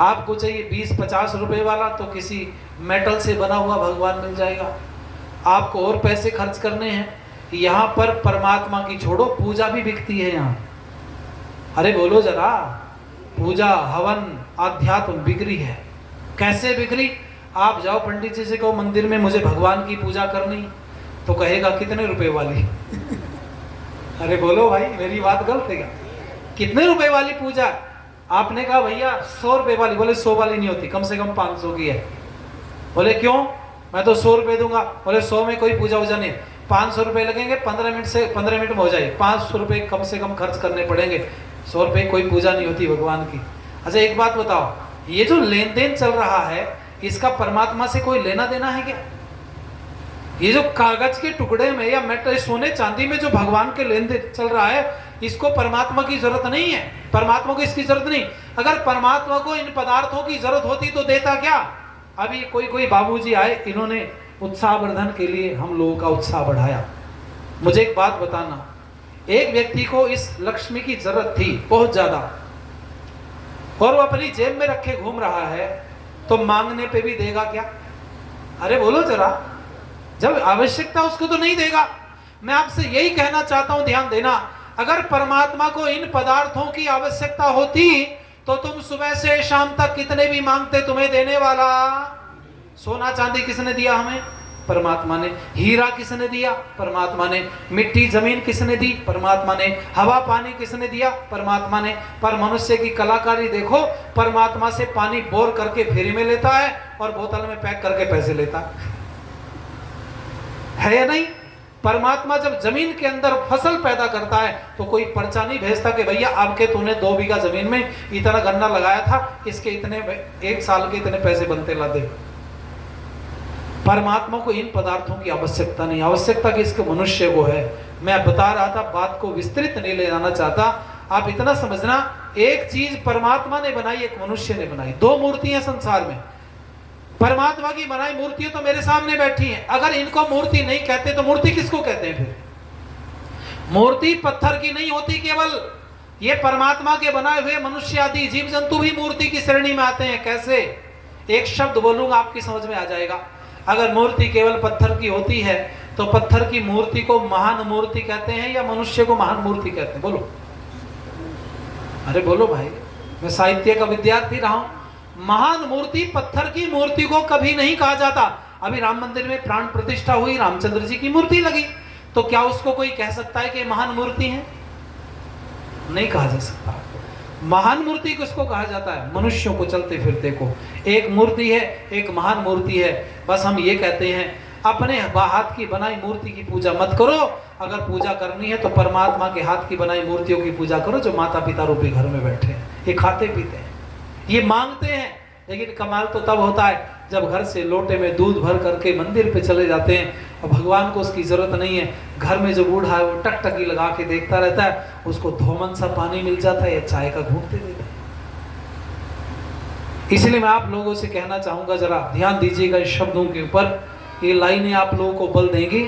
आपको चाहिए 20-50 रुपए वाला तो किसी मेटल से बना हुआ भगवान मिल जाएगा। आपको और पैसे खर्च करने हैं, यहाँ पर परमात्मा की छोड़ो, पूजा भी बिकती है यहाँ। अरे बोलो जरा। पूजा, हवन, आध्यात्म बिक्री है। कैसे बिक्री? आप जाओ पंडित जी से कहो मंदिर में मुझे भगवान की पूजा करनी, तो कहेगा कितने रुपए वाली? अरे बोलो भाई, मेरी बात गलत है क्या? कितने रुपए वाली पूजा? आपने कहा भैया 100 रुपए वाली। बोले 100 वाली नहीं होती, कम से कम 500 की है। बोले क्यों? मैं तो 100 रुपए दूंगा। बोले 100 में कोई पूजा वूजा नहीं, 500 रुपए लगेंगे, 15 मिनट में हो जाएगी। 500 रुपए कम से कम खर्च करने पड़ेंगे। 100 रुपए कोई पूजा नहीं होती भगवान की। अच्छा एक बात बताओ, ये जो लेन देन चल रहा है, इसका परमात्मा से कोई लेना देना है क्या? ये जो कागज के टुकड़े में या मेटल, सोने चांदी में जो भगवान के लेन देन चल रहा है, इसको परमात्मा की जरूरत नहीं है। परमात्मा को इसकी जरूरत नहीं। अगर परमात्मा को इन पदार्थों की जरूरत होती तो देता क्या? अभी कोई बाबूजी आए, इन्होंने उत्साहवर्धन के लिए हम लोगों का उत्साह बढ़ाया। मुझे एक बात बताना, एक व्यक्ति को इस लक्ष्मी की जरूरत थी बहुत ज्यादा, और वो अपनी जेब में रखे घूम रहा है, तो मांगने पे भी देगा क्या? अरे बोलो जरा। जब आवश्यकता उसको तो नहीं देगा। मैं आपसे यही कहना चाहता हूं, ध्यान देना। अगर परमात्मा को इन पदार्थों की आवश्यकता होती तो तुम सुबह से शाम तक कितने भी मांगते, तुम्हें देने वाला। सोना चांदी किसने दिया हमें? परमात्मा ने। हीरा किसने दिया? परमात्मा ने। मिट्टी जमीन किसने दी? परमात्मा ने। हवा पानी किसने दिया? परमात्मा ने। पर मनुष्य की कलाकारी देखो, परमात्मा से पानी बोर करके फ्री में लेता है और बोतल में पैक करके पैसे लेता है या नहीं? परमात्मा जब जमीन के अंदर फसल पैदा करता है तो कोई पर्चा नहीं भेजता कि भैया आपके तूने 2 बीघा जमीन में इतना गन्ना लगाया था, इसके इतने 1 साल के इतने पैसे बनते ला दे। परमात्मा को इन पदार्थों की आवश्यकता नहीं। आवश्यकता किसको? मनुष्य को है। मैं बता रहा था, बात को विस्तृत नहीं ले जाना चाहता। आप इतना समझना, एक चीज परमात्मा ने बनाई, एक मनुष्य ने बनाई। 2 मूर्तियां संसार में। परमात्मा की बनाई मूर्तियां तो मेरे सामने बैठी हैं। अगर इनको मूर्ति नहीं कहते तो मूर्ति किसको कहते हैं फिर? मूर्ति पत्थर की नहीं होती केवल, ये परमात्मा के बनाए हुए मनुष्य आदि जीव जंतु भी मूर्ति की श्रेणी में आते हैं। कैसे? एक शब्द बोलूंगा आपकी समझ में आ जाएगा। अगर मूर्ति केवल पत्थर की होती है तो पत्थर की मूर्ति को महान मूर्ति कहते हैं या मनुष्य को महान मूर्ति कहते हैं? बोलो। अरे बोलो भाई, मैं साहित्य का विद्यार्थी रहा हूं। महान मूर्ति पत्थर की मूर्ति को कभी नहीं कहा जाता। अभी राम मंदिर में प्राण प्रतिष्ठा हुई, रामचंद्र जी की मूर्ति लगी, तो क्या उसको कोई कह सकता है कि महान मूर्ति है? नहीं कहा जा सकता। महान मूर्ति किसको कहा जाता है? मनुष्यों को, चलते फिरते को। एक मूर्ति है, एक महान मूर्ति है। बस हम ये कहते हैं, अपने हाथ की बनाई मूर्ति की पूजा मत करो। अगर पूजा करनी है तो परमात्मा के हाथ की बनाई मूर्तियों की पूजा करो, जो माता पिता रूपी घर में बैठे हैं। ये खाते पीते हैं, ये मांगते हैं, लेकिन कमाल तो तब होता है जब घर से लोटे में दूध भर करके मंदिर पे चले जाते हैं और भगवान को उसकी जरूरत नहीं है। घर में जो बूढ़ा है वो टकटकी लगा के देखता रहता है, उसको धोमन सा पानी मिल जाता है या चाय का घूंट दे देता है। इसलिए मैं आप लोगों से कहना चाहूंगा, जरा ध्यान दीजिएगा इस शब्दों के ऊपर। ये लाइनें आप लोगों को बल देंगी।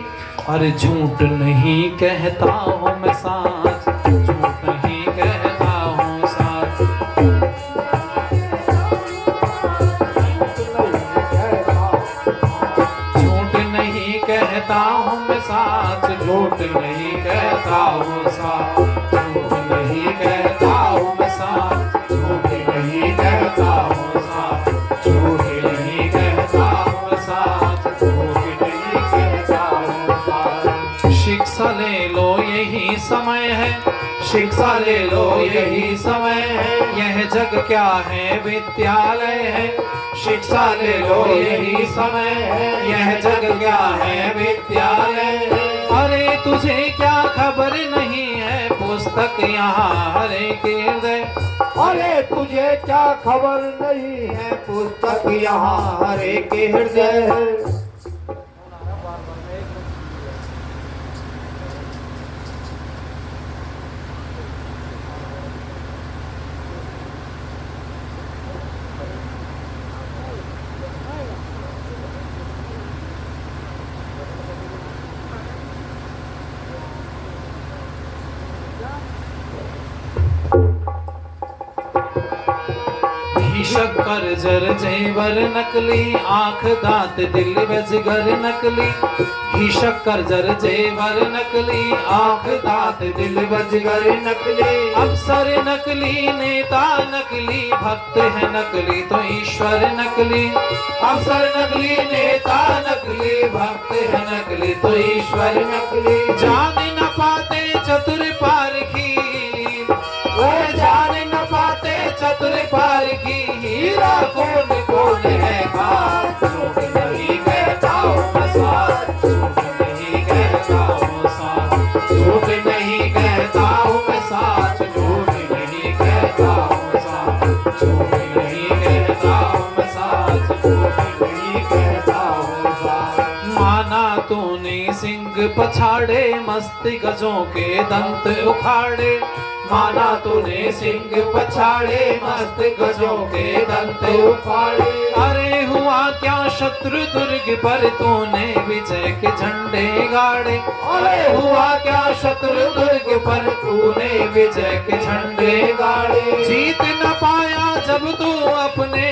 अरे झूठ नहीं कहता हूं मैं साच, झूठ नहीं कहता हूं साच, झूठ नहीं कहता हूं मैं साच, झूठ नहीं कहता हूं साच, झूठ नहीं कहता हूं मैं साच, झूठ नहीं कहता हूं साच, झूठ नहीं कहता हूं मैं साच, झूठ नहीं कहता हूं साच। शिक्षा ले लो यही समय है, शिक्षा ले लो यही समय है, यह जग क्या है विद्यालय है। शिक्षा ले लो यही समय है, यह जग क्या है विद्यालय है। अरे तुझे क्या खबर नहीं है, पुस्तक यहाँ हरे के हृदय। अरे तुझे क्या खबर नहीं है, पुस्तक यहाँ हरे के हृदय है। शक्कर जर जेवर नकली, आंख दांत दिल बजगर नकली। घी शक्कर जर जेवर नकली, आंख दांत दिल बजगर नकली। अफसर नकली, नेता नकली, भक्त है नकली तो ईश्वर नकली। अफसर नकली, नेता नकली, भक्त है नकली तो ईश्वर नकली। जान न पाते चतुर पारखी, वो जान न पाते चतुर पारखी। हीरा कौन कौन है खास, झूठ नहीं कहता हूँ मैं साथ। झूठ नहीं कहता हूँ साथ, झूठ नहीं कहता हूँ मैं साथ। झूठ नहीं कहता हूँ साथ, झूठ नहीं कहता हूँ मैं साथ। झूठ नहीं कहता हूँ साथ। माना तूने सिंह पछाड़े, मस्ती गजों के दंत उखाड़े। माना तूने सिंह पछाड़े, मस्त गजों के दंत उखाड़े। अरे हुआ क्या शत्रु दुर्ग पर, तूने विजय के झंडे गाड़े। अरे हुआ क्या शत्रु दुर्ग पर, तूने विजय के झंडे गाड़े। जीत न पाया जब तू अपने,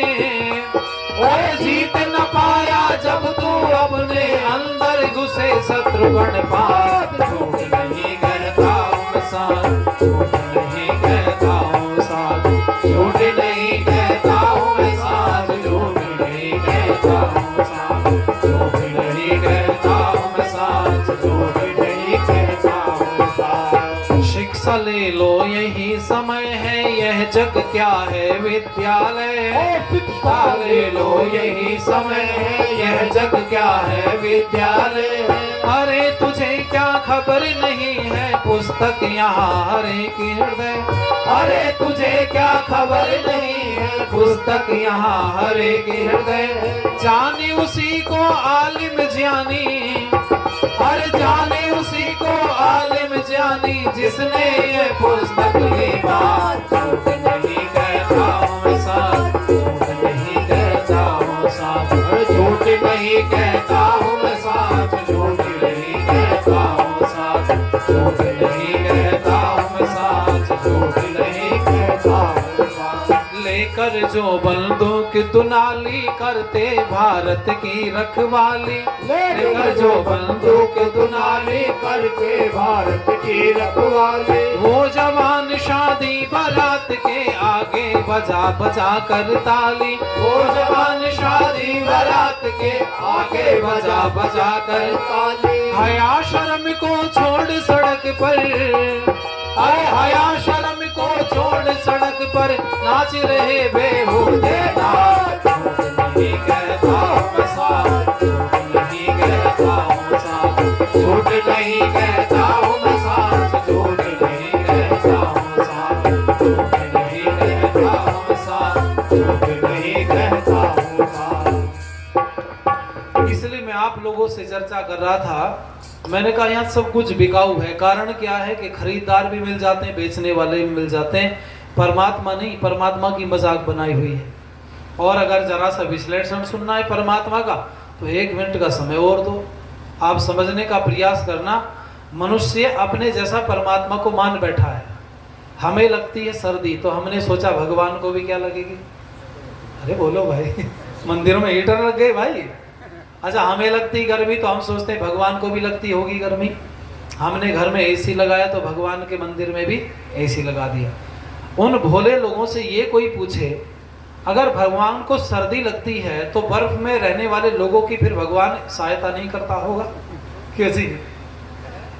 ओए जीत न पाया जब तू अपने अंदर घुसे शत्रुगण पात। झूठ नहीं कहता हूँ मैं साथ, झूठ नहीं कहता हूँ साथ। झूठ नहीं कहता हूँ मैं साथ, झूठ नहीं कहता हूँ साथ। झूठ नहीं कहता हूँ मैं साथ, झूठ नहीं कहता हूँ साथ। शिक्षा ले लो यही समय है, यह जग क्या है विद्यालय है। शिक्षा ले लो यही समय है, यह जग क्या है विद्यालय है। अरे तुझे क्या खबर नहीं है, पुस्तक यहाँ हरे के हृदय। अरे तुझे क्या खबर नहीं है, पुस्तक यहाँ हरे के हृदय। जाने उसी को आलिम ज्ञानी, अरे जाने उसी को आलिम ज्ञानी, जिसने ये पुस्तक ली बात। झूठ नहीं कहता हूँ मैं साथ, झूठ नहीं कहता हूँ साथ। झूठ नहीं कहता हूँ मैं साथ, झूठ नहीं कहता हूँ साथ। झूठ नहीं कहता हूँ मैं साथ, झूठ नहीं कहता हूँ साथ। लेकर जो बंदूक दुनाली, करते भारत की रखवाली। लेकर जो बंदूक दुनाली, करके भारत की रखवाली। वो जवान शादी बारात के आगे बजा बजा कर ताली। वो जवान शादी बारात के आगे बजा बजा कर ताली। हया शर्म को छोड़ सड़क पर, अरे हया शर्म को छोड़ सड़क पर, नाच रहे बेहुदे नाच। झूठ नहीं कहता हूँ मैं साथ, झूठ नहीं कहता हूँ साथ। झूठ नहीं कहता हूँ मैं साथ, झूठ नहीं कहता हूँ साथ। झूठ नहीं कहता हूँ मैं साथ, झूठ नहीं कहता हूँ साथ। इसलिए मैं आप लोगों से चर्चा कर रहा था, मैंने कहा यहाँ सब कुछ बिकाऊ है। कारण क्या है कि खरीदार भी मिल जाते हैं, बेचने वाले भी मिल जाते हैं, परमात्मा नहीं। परमात्मा की मजाक बनाई हुई है। और अगर जरा सा विश्लेषण सुनना है परमात्मा का, तो 1 मिनट का समय और दो, आप समझने का प्रयास करना। मनुष्य अपने जैसा परमात्मा को मान बैठा है। हमें लगती है सर्दी, तो हमने सोचा भगवान को भी क्या लगेगी। अरे बोलो भाई, मंदिरों में हीटर लग गए भाई। अच्छा, हमें लगती गर्मी, तो हम सोचते हैं भगवान को भी लगती होगी गर्मी। हमने घर में एसी लगाया, तो भगवान के मंदिर में भी एसी लगा दिया। उन भोले लोगों से ये कोई पूछे, अगर भगवान को सर्दी लगती है तो बर्फ में रहने वाले लोगों की फिर भगवान सहायता नहीं करता होगा? क्यों जी?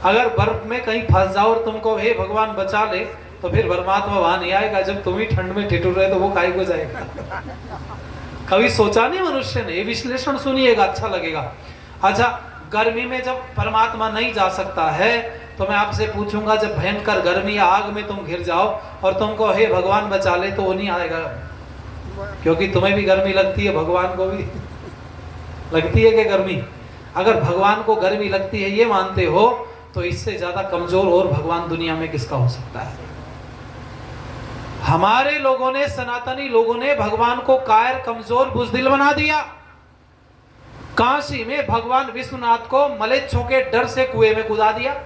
अगर बर्फ में कहीं फंस जाओ और तुमको हे भगवान बचा ले, तो फिर परमात्मा वहां नहीं आएगा। जब तुम ही ठंड में ठिठुर रहे तो वो काहे को जाएगा? कभी सोचा नहीं मनुष्य ने? ये विश्लेषण सुनिएगा, अच्छा लगेगा। अच्छा, गर्मी में जब परमात्मा नहीं जा सकता है, तो मैं आपसे पूछूंगा, जब भयंकर गर्मी या आग में तुम घिर जाओ और तुमको हे भगवान बचा ले, तो वो नहीं आएगा, क्योंकि तुम्हें भी गर्मी लगती है, भगवान को भी लगती है कि गर्मी? अगर भगवान को गर्मी लगती है ये मानते हो, तो इससे ज्यादा कमजोर और भगवान दुनिया में किसका हो सकता है? हमारे लोगों ने, सनातनी लोगों ने भगवान को कायर, कमजोर, बुजदिल बना दिया। काशी में भगवान विश्वनाथ को मलेच्छों के डर से कुएं में कूदा दिया।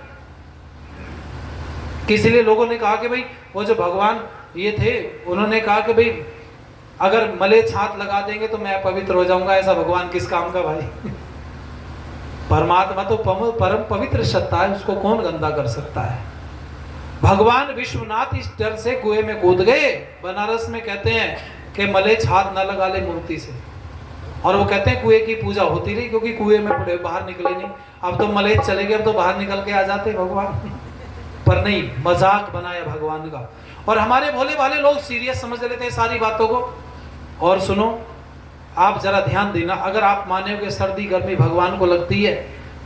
इसलिए लोगों ने कहा कि भाई वो जो भगवान ये थे, उन्होंने कहा कि भाई अगर मलेच्छ हाथ लगा देंगे तो मैं पवित्र हो जाऊंगा। ऐसा भगवान किस काम का भाई? परमात्मा तो परम पवित्र सत्ता है, उसको कौन गंदा कर सकता है? भगवान विश्वनाथ इस डर से कुएं में कूद गए। बनारस में कहते हैं कि मलेच्छ हाथ न लगा ले मूर्ति से, और वो कहते हैं कुएं की पूजा होती रही, क्योंकि कुएं में पड़े बाहर निकले नहीं। अब तो मलेच्छ चले गए, अब तो बाहर निकल के आ जाते भगवान। पर नहीं, मजाक बनाया भगवान का। और हमारे भोले भाले लोग सीरियस समझ लेते हैं सारी बातों को। और सुनो, आप जरा ध्यान देना, अगर आप माने हो कि सर्दी गर्मी भगवान को लगती है,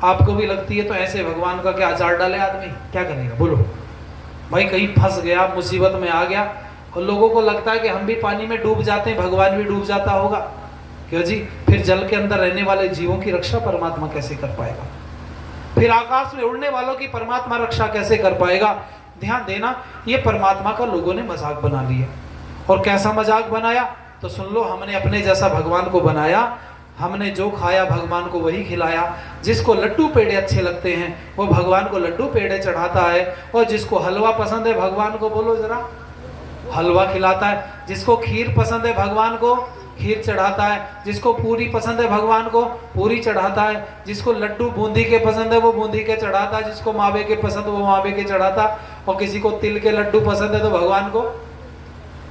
आपको भी लगती है, तो ऐसे भगवान का क्या अचार डाले आदमी? क्या करेगा बोलो भाई? कहीं फंस गया, मुसीबत में आ गया, और लोगों को लगता है कि हम भी पानी में डूब जाते हैं, भगवान भी डूब जाता होगा। क्यों जी? फिर जल के अंदर रहने वाले जीवों की रक्षा परमात्मा कैसे कर पाएगा? फिर आकाश में उड़ने वालों की परमात्मा रक्षा कैसे कर पाएगा? ध्यान देना, ये परमात्मा का लोगों ने मजाक बना लिया। और कैसा मजाक बनाया? तो सुन लो, हमने अपने जैसा भगवान को बनाया। हमने जो खाया भगवान को वही खिलाया। जिसको लड्डू पेड़े अच्छे लगते हैं वो भगवान को लड्डू पेड़े चढ़ाता है, और जिसको हलवा पसंद है भगवान को, बोलो जरा, हलवा खिलाता है। जिसको खीर पसंद है भगवान को खीर चढ़ाता है। जिसको पूरी पसंद है भगवान को पूरी चढ़ाता है। जिसको लड्डू बूंदी के पसंद है वो बूंदी के चढ़ाता है। जिसको मावे के पसंद वो मावे के चढ़ाता। और किसी को तिल के लड्डू पसंद है तो भगवान को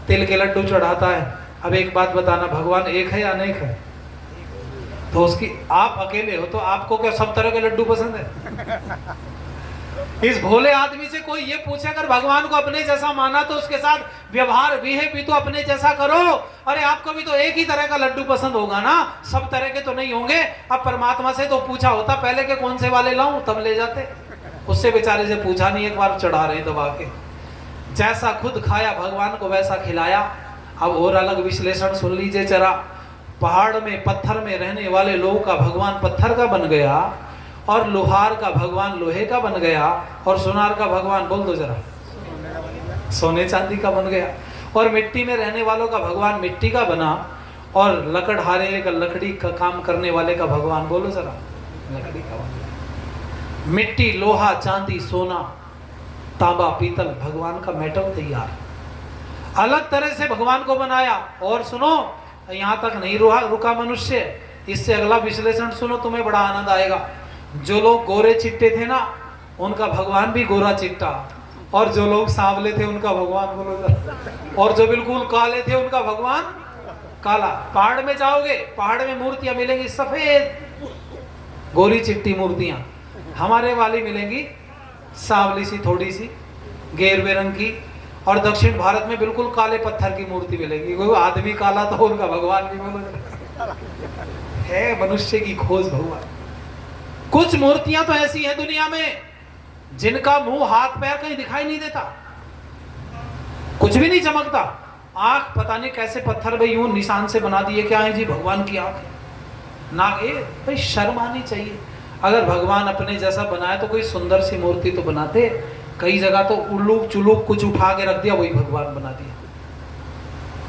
तिल के लड्डू चढ़ाता है। अब एक बात बताना, भगवान एक है या अनेक है? तो उसकी, आप अकेले हो तो आपको क्या सब तरह के लड्डू पसंद है? इस भोले आदमी से कोई ये पूछे अगर भगवान को अपने जैसा माना तो उसके साथ व्यवहार बिहेव भी तो अपने जैसा करो। अरे आपको भी तो एक ही तरह का लड्डू पसंद होगा ना, सब तरह के तो नहीं होंगे। अब परमात्मा से तो पूछा होता पहले के कौन से वाले लाऊं, तब ले जाते। उससे बेचारे से पूछा नहीं, एक बार चढ़ा रहे दबा के। जैसा खुद खाया भगवान को वैसा खिलाया। अब और अलग विश्लेषण सुन लीजिए जरा। पहाड़ में पत्थर में रहने वाले लोगों का भगवान पत्थर का बन गया, और लोहार का भगवान लोहे का बन गया, और सुनार का भगवान, बोल दो जरा, सोने चांदी का बन गया। और मिट्टी में रहने वालों का भगवान मिट्टी का बना, और लकड़हारे का, लकड़ी का काम करने वाले का भगवान, बोलो जरा, लकड़ी का बन गया। मिट्टी, लोहा, चांदी, सोना, तांबा, पीतल, भगवान का मेटल तैयार। अलग तरह से भगवान को बनाया। और सुनो, यहाँ तक नहीं रुका मनुष्य, इससे अगला विश्लेषण सुनो, तुम्हें बड़ा आनंद आएगा। जो लोग गोरे चिट्टे थे ना, उनका भगवान भी गोरा चिट्टा, और जो लोग सांवले थे उनका भगवान, बोलो, और जो बिल्कुल काले थे उनका भगवान काला। पहाड़ में जाओगे, पहाड़ में मूर्तियां मिलेंगी सफेद गोरी चिट्टी मूर्तियां, हमारे वाली मिलेंगी सांवली सी, थोड़ी सी गेरुए रंग की। और दक्षिण भारत में बिल्कुल काले पत्थर की मूर्ति मिलेगी। कोई आदमी काला तो उनका भगवान भी, बोलो, है मनुष्य की खोज भगवान। कुछ मूर्तियां तो ऐसी हैं दुनिया में जिनका मुंह, हाथ, पैर कहीं दिखाई नहीं देता, कुछ भी नहीं चमकता। आंख पता नहीं कैसे पत्थर में यूं निशान से बना दिए। क्या है जी? भगवान की आंख है। नाक, ये भाई शर्म आनी चाहिए। अगर भगवान अपने जैसा बनाया तो कोई सुंदर सी मूर्ति तो बनाते। कई जगह तो उल्लूक चुलूक कुछ उठा के रख दिया, वही भगवान बना दिया।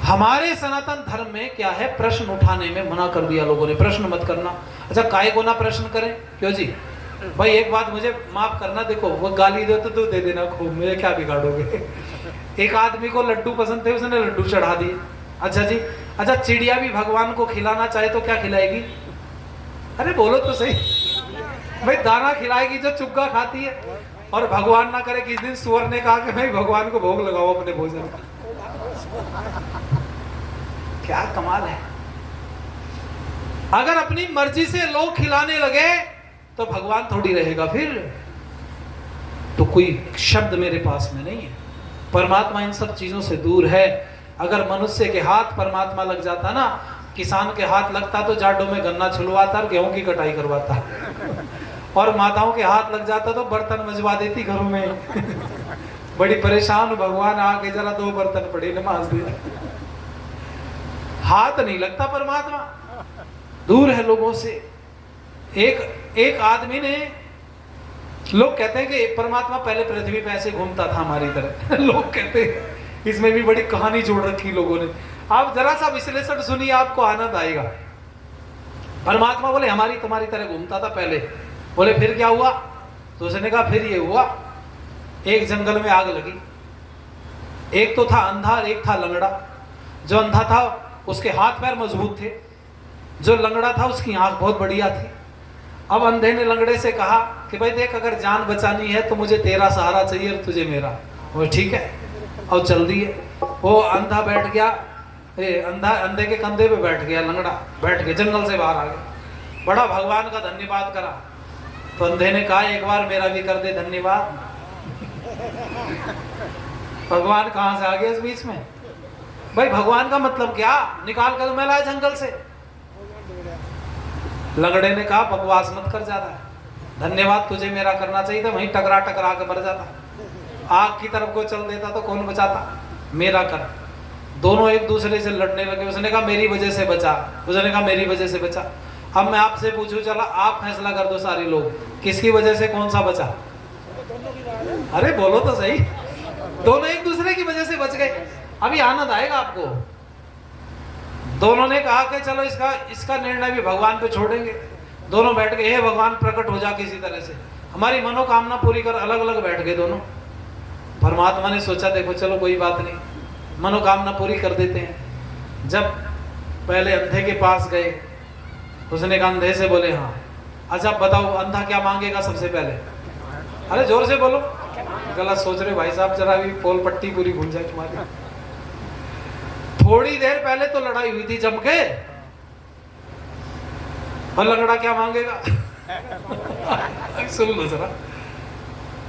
हमारे सनातन धर्म में क्या है, प्रश्न उठाने में मना कर दिया लोगों ने। प्रश्न मत करना। अच्छा, काहे को ना प्रश्न करें? क्यों जी? भाई एक बात मुझे माफ करना, देखो वो गाली दो तो दे देना खूब, मुझे क्या बिगाड़ोगे। एक आदमी को लड्डू पसंद थे, उसने लड्डू चढ़ा दिए। अच्छा जी, अच्छा चिड़िया भी भगवान को खिलाना चाहे तो क्या खिलाएगी? अरे बोलो तो सही भाई, दाना खिलाएगी जो चुग्गा खाती है। और भगवान ना करे किस दिन सुअर ने कहा कि भाई भगवान को भोग लगाओ अपने भोजन का। क्या कमाल है। अगर अपनी मर्जी से लोग खिलाने लगे तो भगवान थोड़ी रहेगा फिर। तो कोई शब्द मेरे पास में नहीं है। परमात्मा इन सब चीजों से दूर है। अगर मनुष्य के हाथ परमात्मा लग जाता ना, किसान के हाथ लगता तो जाडों में गन्ना छुलवाता और गेहूं की कटाई करवाता, और माताओं के हाथ लग जाता तो बर्तन मजवा देती घरों में। बड़ी परेशान, भगवान आके जरा 2 बर्तन पड़े नमाज दे। हाथ नहीं लगता, परमात्मा दूर है लोगों से। एक आदमी ने, लोग कहते हैं कि परमात्मा पहले पृथ्वी पे ऐसे घूमता था हमारी तरह। लोग कहते हैं, इसमें भी बड़ी कहानी जोड़ रखी लोगों ने। आप जरा सा विश्लेषण सुनिए, आपको आनंद आएगा। परमात्मा बोले हमारी तुम्हारी तरह घूमता था पहले। बोले फिर क्या हुआ? तो उसने कहा फिर ये हुआ, एक जंगल में आग लगी। एक तो था अंधा, एक था लंगड़ा। जो अंधा था उसके हाथ पैर मजबूत थे, जो लंगड़ा था उसकी आंख बहुत बढ़िया थी। अब अंधे ने लंगड़े से कहा कि भाई देख, अगर जान बचानी है तो मुझे तेरा सहारा चाहिए और तुझे मेरा। वो ठीक है, और चल दिए। वो अंधा बैठ गया, अंधे के कंधे पे बैठ गया, लंगड़ा बैठ के जंगल से बाहर आ गया। बड़ा भगवान का धन्यवाद करा। तो अंधे ने कहा एक बार मेरा भी कर दे धन्यवाद। भगवान कहां से आ गया इस बीच में? भाई भगवान का मतलब क्या? निकाल कर मैं लाया जंगल से। लंगड़े ने कहा बकवास मत कर ज्यादा, धन्यवाद तुझे मेरा करना चाहिए था, वहीं टकरा टकरा के मर जाता। आग की तरफ को चल देता तो कौन बचाता? मेरा कर। दोनों एक दूसरे से लड़ने लगे। उसने कहा मेरी वजह से बचा, उसने कहा मेरी वजह से बचा। अब मैं आपसे पूछूं, चला आप फैसला कर दो सारे लोग, किसकी वजह से कौन सा बचा? अरे बोलो तो सही। दोनों एक दूसरे की वजह से बच गए। अभी आनंद आएगा आपको। दोनों ने कहा कि चलो इसका निर्णय भी भगवान पे छोड़ेंगे। दोनों बैठ गए, हे भगवान प्रकट हो जा किसी तरह से, हमारी मनोकामना पूरी कर। अलग अलग बैठ गए दोनों। परमात्मा ने सोचा देखो चलो कोई बात नहीं, मनोकामना पूरी कर देते हैं। जब पहले अंधे के पास गए, उसने कहा अंधे से बोले हाँ, अच्छा बताओ अंधा क्या मांगेगा सबसे पहले? अरे जोर से बोलो। गलत सोच रहे भाई साहब, जरा भी पोल पट्टी पूरी भूल जाए तुम्हारी। थोड़ी देर पहले तो लड़ाई हुई थी जम के, और लंगड़ा क्या मांगेगा? सुन लो जरा।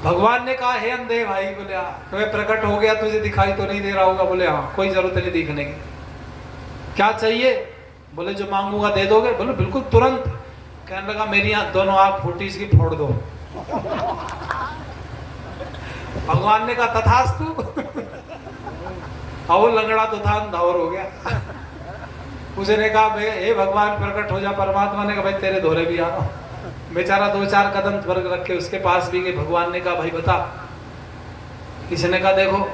भगवान ने कहा हे अंधे भाई, बोले हाँ, तुम्हें प्रकट हो गया, तुझे दिखाई तो नहीं दे रहा होगा? बोले हाँ, कोई जरूरत नहीं दिखने की। क्या चाहिए? बोले जो मांगूंगा दे दोगे? बोले बिल्कुल तुरंत। कहने लगा मेरी दोनों आंख फूटी, इसकी फोड़ दो। भगवान ने कहा तथास्तु। और वो लंगड़ा तो था, अंधा और हो गया। उसने कहा हे भगवान प्रकट हो जा। परमात्मा ने कहा भाई तेरे धोरे भी आ रहा हूं। बेचारा 2-4 कदम स्वर्ग रख के उसके पास भी गए। भगवान ने कहा भाई बता। इसने कहा देखो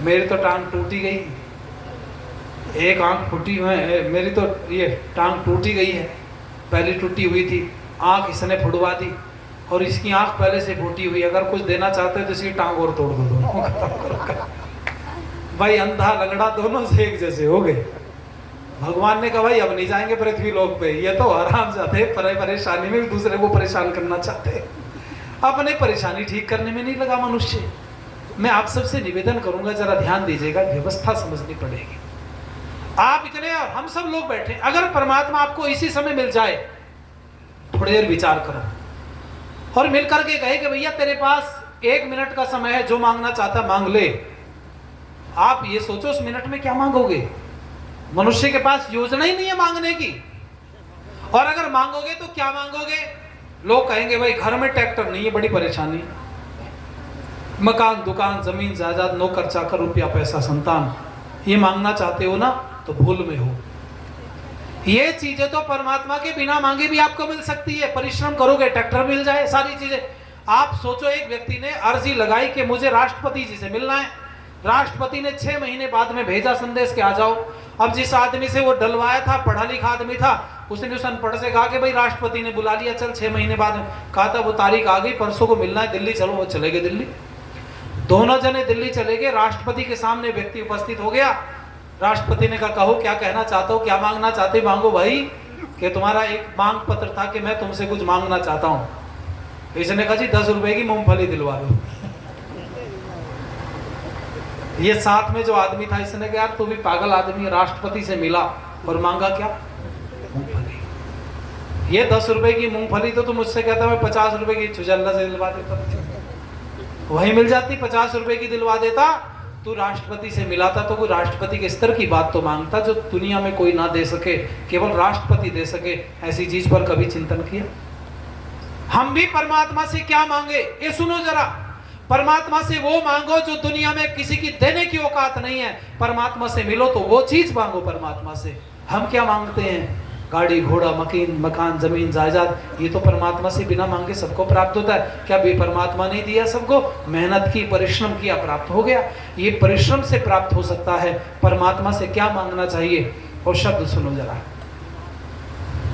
मेरी तो टांग टूटी गई, एक आंख फूटी हुई है, मेरी तो ये टांग टूटी गई है, पहली टूटी हुई थी, आंख इसने फुड़वा दी, और इसकी आंख पहले से फूटी हुई। अगर कुछ देना चाहते हो तो इसकी टांग और तोड़ दो दोनों। भाई अंधा लंगड़ा दोनों से एक जैसे हो गए। भगवान ने कहा भाई अब नहीं जाएंगे पृथ्वी लोक पे, ये तो आराम जाते परेशानी में भी दूसरे को परेशान करना चाहते, अपने परेशानी ठीक करने में नहीं लगा मनुष्य। मैं आप सबसे निवेदन करूंगा जरा ध्यान दीजिएगा, व्यवस्था समझनी पड़ेगी। आप इतने, हम सब लोग बैठे, अगर परमात्मा आपको इसी समय मिल जाए, थोड़ी देर विचार करो और मिलकर के कहे कि भैया तेरे पास 1 मिनट का समय है, जो मांगना चाहता मांग ले। आप ये सोचो उस मिनट में क्या मांगोगे? मनुष्य के पास योजना ही नहीं है मांगने की, और अगर मांगोगे तो क्या मांगोगे? लोग कहेंगे भाई घर में ट्रैक्टर नहीं है, बड़ी परेशानी, मकान दुकान जमीन जायदाद नौकर चाकर रुपया पैसा संतान, ये मांगना चाहते हो ना तो भूल में हो। ये चीजें तो परमात्मा के बिना मांगे भी आपको मिल सकती है। परिश्रम करोगे ट्रैक्टर मिल जाए, सारी चीजें। आप सोचो एक व्यक्ति ने अर्जी लगाई कि मुझे राष्ट्रपति जी से मिलना है, राष्ट्रपति ने 6 महीने बाद में भेजा संदेश के आ जाओ। अब जिस आदमी से वो डलवाया था, पढ़ा लिखा आदमी था, उसने उस अनपढ़ से कहा कि भाई राष्ट्रपति ने बुला लिया, चल 6 महीने बाद। कहा था वो तारीख आ गई, परसों को मिलना है, दिल्ली चलो। वो चले गए दिल्ली। दोनों जने दिल्ली चले गए। राष्ट्रपति के सामने व्यक्ति उपस्थित हो गया। राष्ट्रपति ने कहा कहो क्या कहना चाहते हो, क्या मांगना चाहते हो? मांगो भाई। कि तुम्हारा एक मांग पत्र था कि मैं तुमसे कुछ मांगना चाहता हूं। इसने कहा जी 10 रुपए की मूंगफली दिलवा दो। ये साथ में जो आदमी था, इसने कहा यार तू भी पागल आदमी, राष्ट्रपति से मिला और मांगा क्या? मूंगफली। ये 10 रुपए की मूंगफली तो तुम मुझसे कहता मैं 50 रुपए की छुजल्ला से दिलवा देता, वही मिल जाती 50 रुपए की दिलवा देता। तू राष्ट्रपति से मिला था तो कोई राष्ट्रपति के स्तर की बात तो मांगता जो दुनिया में कोई ना दे सके, केवल राष्ट्रपति दे सके। ऐसी चीज पर कभी चिंतन किया? हम भी परमात्मा से क्या मांगे ये सुनो जरा। परमात्मा से वो मांगो जो दुनिया में किसी की देने की औकात नहीं है। परमात्मा से मिलो तो वो चीज मांगो परमात्मा से। हम क्या मांगते हैं? गाड़ी घोड़ा मकान जमीन जायदाद, ये तो परमात्मा से बिना मांगे सबको प्राप्त होता है। क्या भी परमात्मा नहीं दिया सबको? मेहनत की, परिश्रम किया, प्राप्त हो गया। ये परिश्रम से प्राप्त हो सकता है। परमात्मा से क्या मांगना चाहिए? और शब्द सुनो जरा।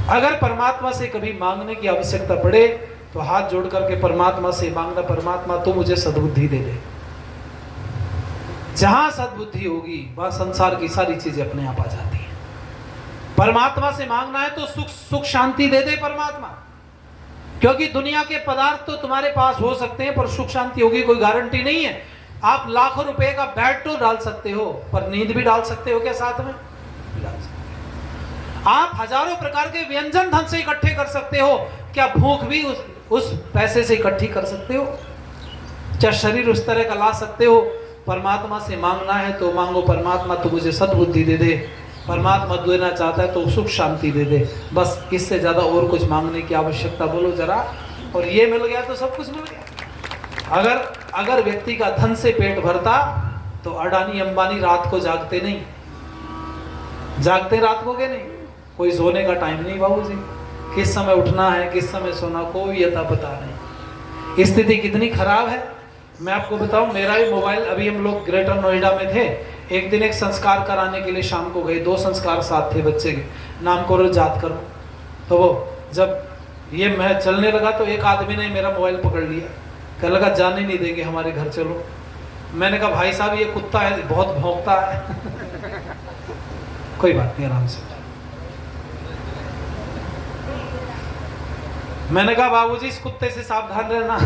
अगर परमात्मा से कभी मांगने की आवश्यकता पड़े तो हाथ जोड़ करके परमात्मा से मांगना, परमात्मा तू मुझे सद्बुद्धि दे दे। जहां सद्बुद्धि होगी वहां संसार की सारी चीजें अपने आप आ जाती है। परमात्मा से मांगना है तो सुख शांति दे दे परमात्मा, क्योंकि दुनिया के पदार्थ तो तुम्हारे पास हो सकते हैं पर सुख शांति होगी कोई गारंटी नहीं है। आप लाखों रुपए का बेड तो डाल सकते हो पर नींद भी डाल सकते हो क्या? साथ में डाल सकते हो। आप हजारों प्रकार के व्यंजन धन से इकट्ठे कर सकते हो, क्या भूख भी उस पैसे से इकट्ठी कर सकते हो? क्या शरीर उस तरह का ला सकते हो? परमात्मा से मांगना है तो मांगो, परमात्मा तो मुझे सद्बुद्धि दे दे। परमात्मा देना चाहता है तो सुख शांति दे दे। बस इससे ज्यादा और कुछ मांगने की आवश्यकता बोलो जरा। और ये मिल गया तो सब कुछ मिल गया। अगर व्यक्ति का धन से पेट भरता तो अडानी अंबानी रात को जागते नहीं। जागते रात को के नहीं? कोई सोने का टाइम नहीं बाबूजी। किस समय उठना है किस समय सोना कोई अता पता नहीं। स्थिति कितनी खराब है मैं आपको बताऊं। मेरा ही मोबाइल, अभी हम लोग ग्रेटर नोएडा में थे, एक दिन एक संस्कार कराने के लिए शाम को गए। 2 संस्कार साथ थे बच्चे के, नाम को याद करो। तो वो जब ये मैं चलने लगा तो एक आदमी ने मेरा मोबाइल पकड़ लिया, कहने लगा जाने नहीं देंगे हमारे घर चलो। मैंने कहा भाई साहब ये कुत्ता है बहुत भौंकता है। कोई बात नहीं आराम से। मैंने कहा बाबूजी इस कुत्ते से सावधान रहना।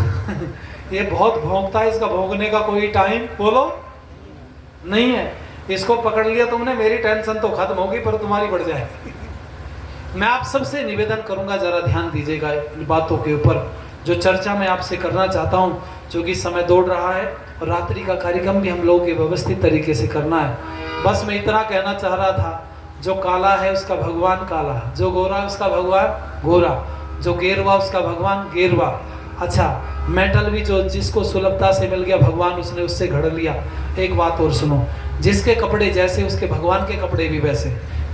ये बहुत भौंकता है, इसका भौंकने का कोई टाइम बोलो नहीं है। इसको पकड़ लिया तुमने, मेरी टेंशन तो खत्म होगी पर तुम्हारी बढ़ जाएगी। मैं आप सबसे निवेदन करूंगा जरा ध्यान दीजिएगा इन बातों के ऊपर जो चर्चा मैं आपसे करना चाहता हूं, जो कि समय दौड़ रहा है और रात्रि का कार्यक्रम भी हम लोगों के व्यवस्थित तरीके से करना है। बस मैं इतना कहना चाह रहा था, जो काला है उसका भगवान काला, जो गोरा है उसका भगवान गोरा, जो गेरवा उसका भगवान गेरवा। अच्छा, मेटल भी जो जिसको सुलभता से मिल गया भगवान उसने उससे घड़ लिया। एक बात और सुनो, जिसके कपड़े जैसे उसके भगवान के कपड़े भी वैसे।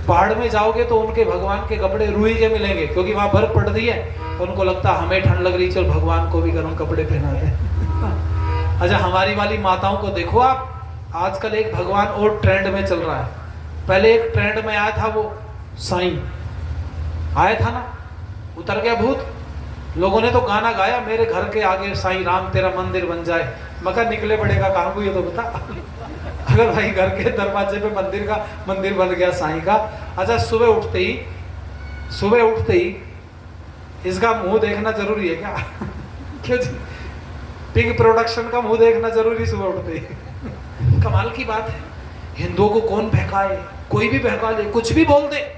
पहाड़ में जाओगे तो उनके भगवान के कपड़े रुई के मिलेंगे, क्योंकि वहां बर्फ पड़ रही है तो उनको लगता है हमें ठंड लग रही, चल भगवान को भी गर्म कपड़े पहना दे। अच्छा, हमारी वाली माताओं को देखो आप, आजकल एक भगवान और ट्रेंड में चल रहा है। पहले एक ट्रेंड में आया था वो साईं आया था ना, उतर गया भूत। लोगों ने तो गाना गाया, मेरे घर के आगे साईं राम तेरा मंदिर बन जाए। मगर निकले पड़ेगा कहाँ को ये तो बता। अगर भाई घर के दरवाजे पे मंदिर बन गया साईं का। अच्छा, सुबह उठते ही इसका मुंह देखना जरूरी है क्या? क्यों जी? पिग प्रोडक्शन का मुंह देखना जरूरी सुबह उठते ही। कमाल की बात है, हिंदुओं को कौन बहकाए? कोई भी बहका ले, कुछ भी बोल दे।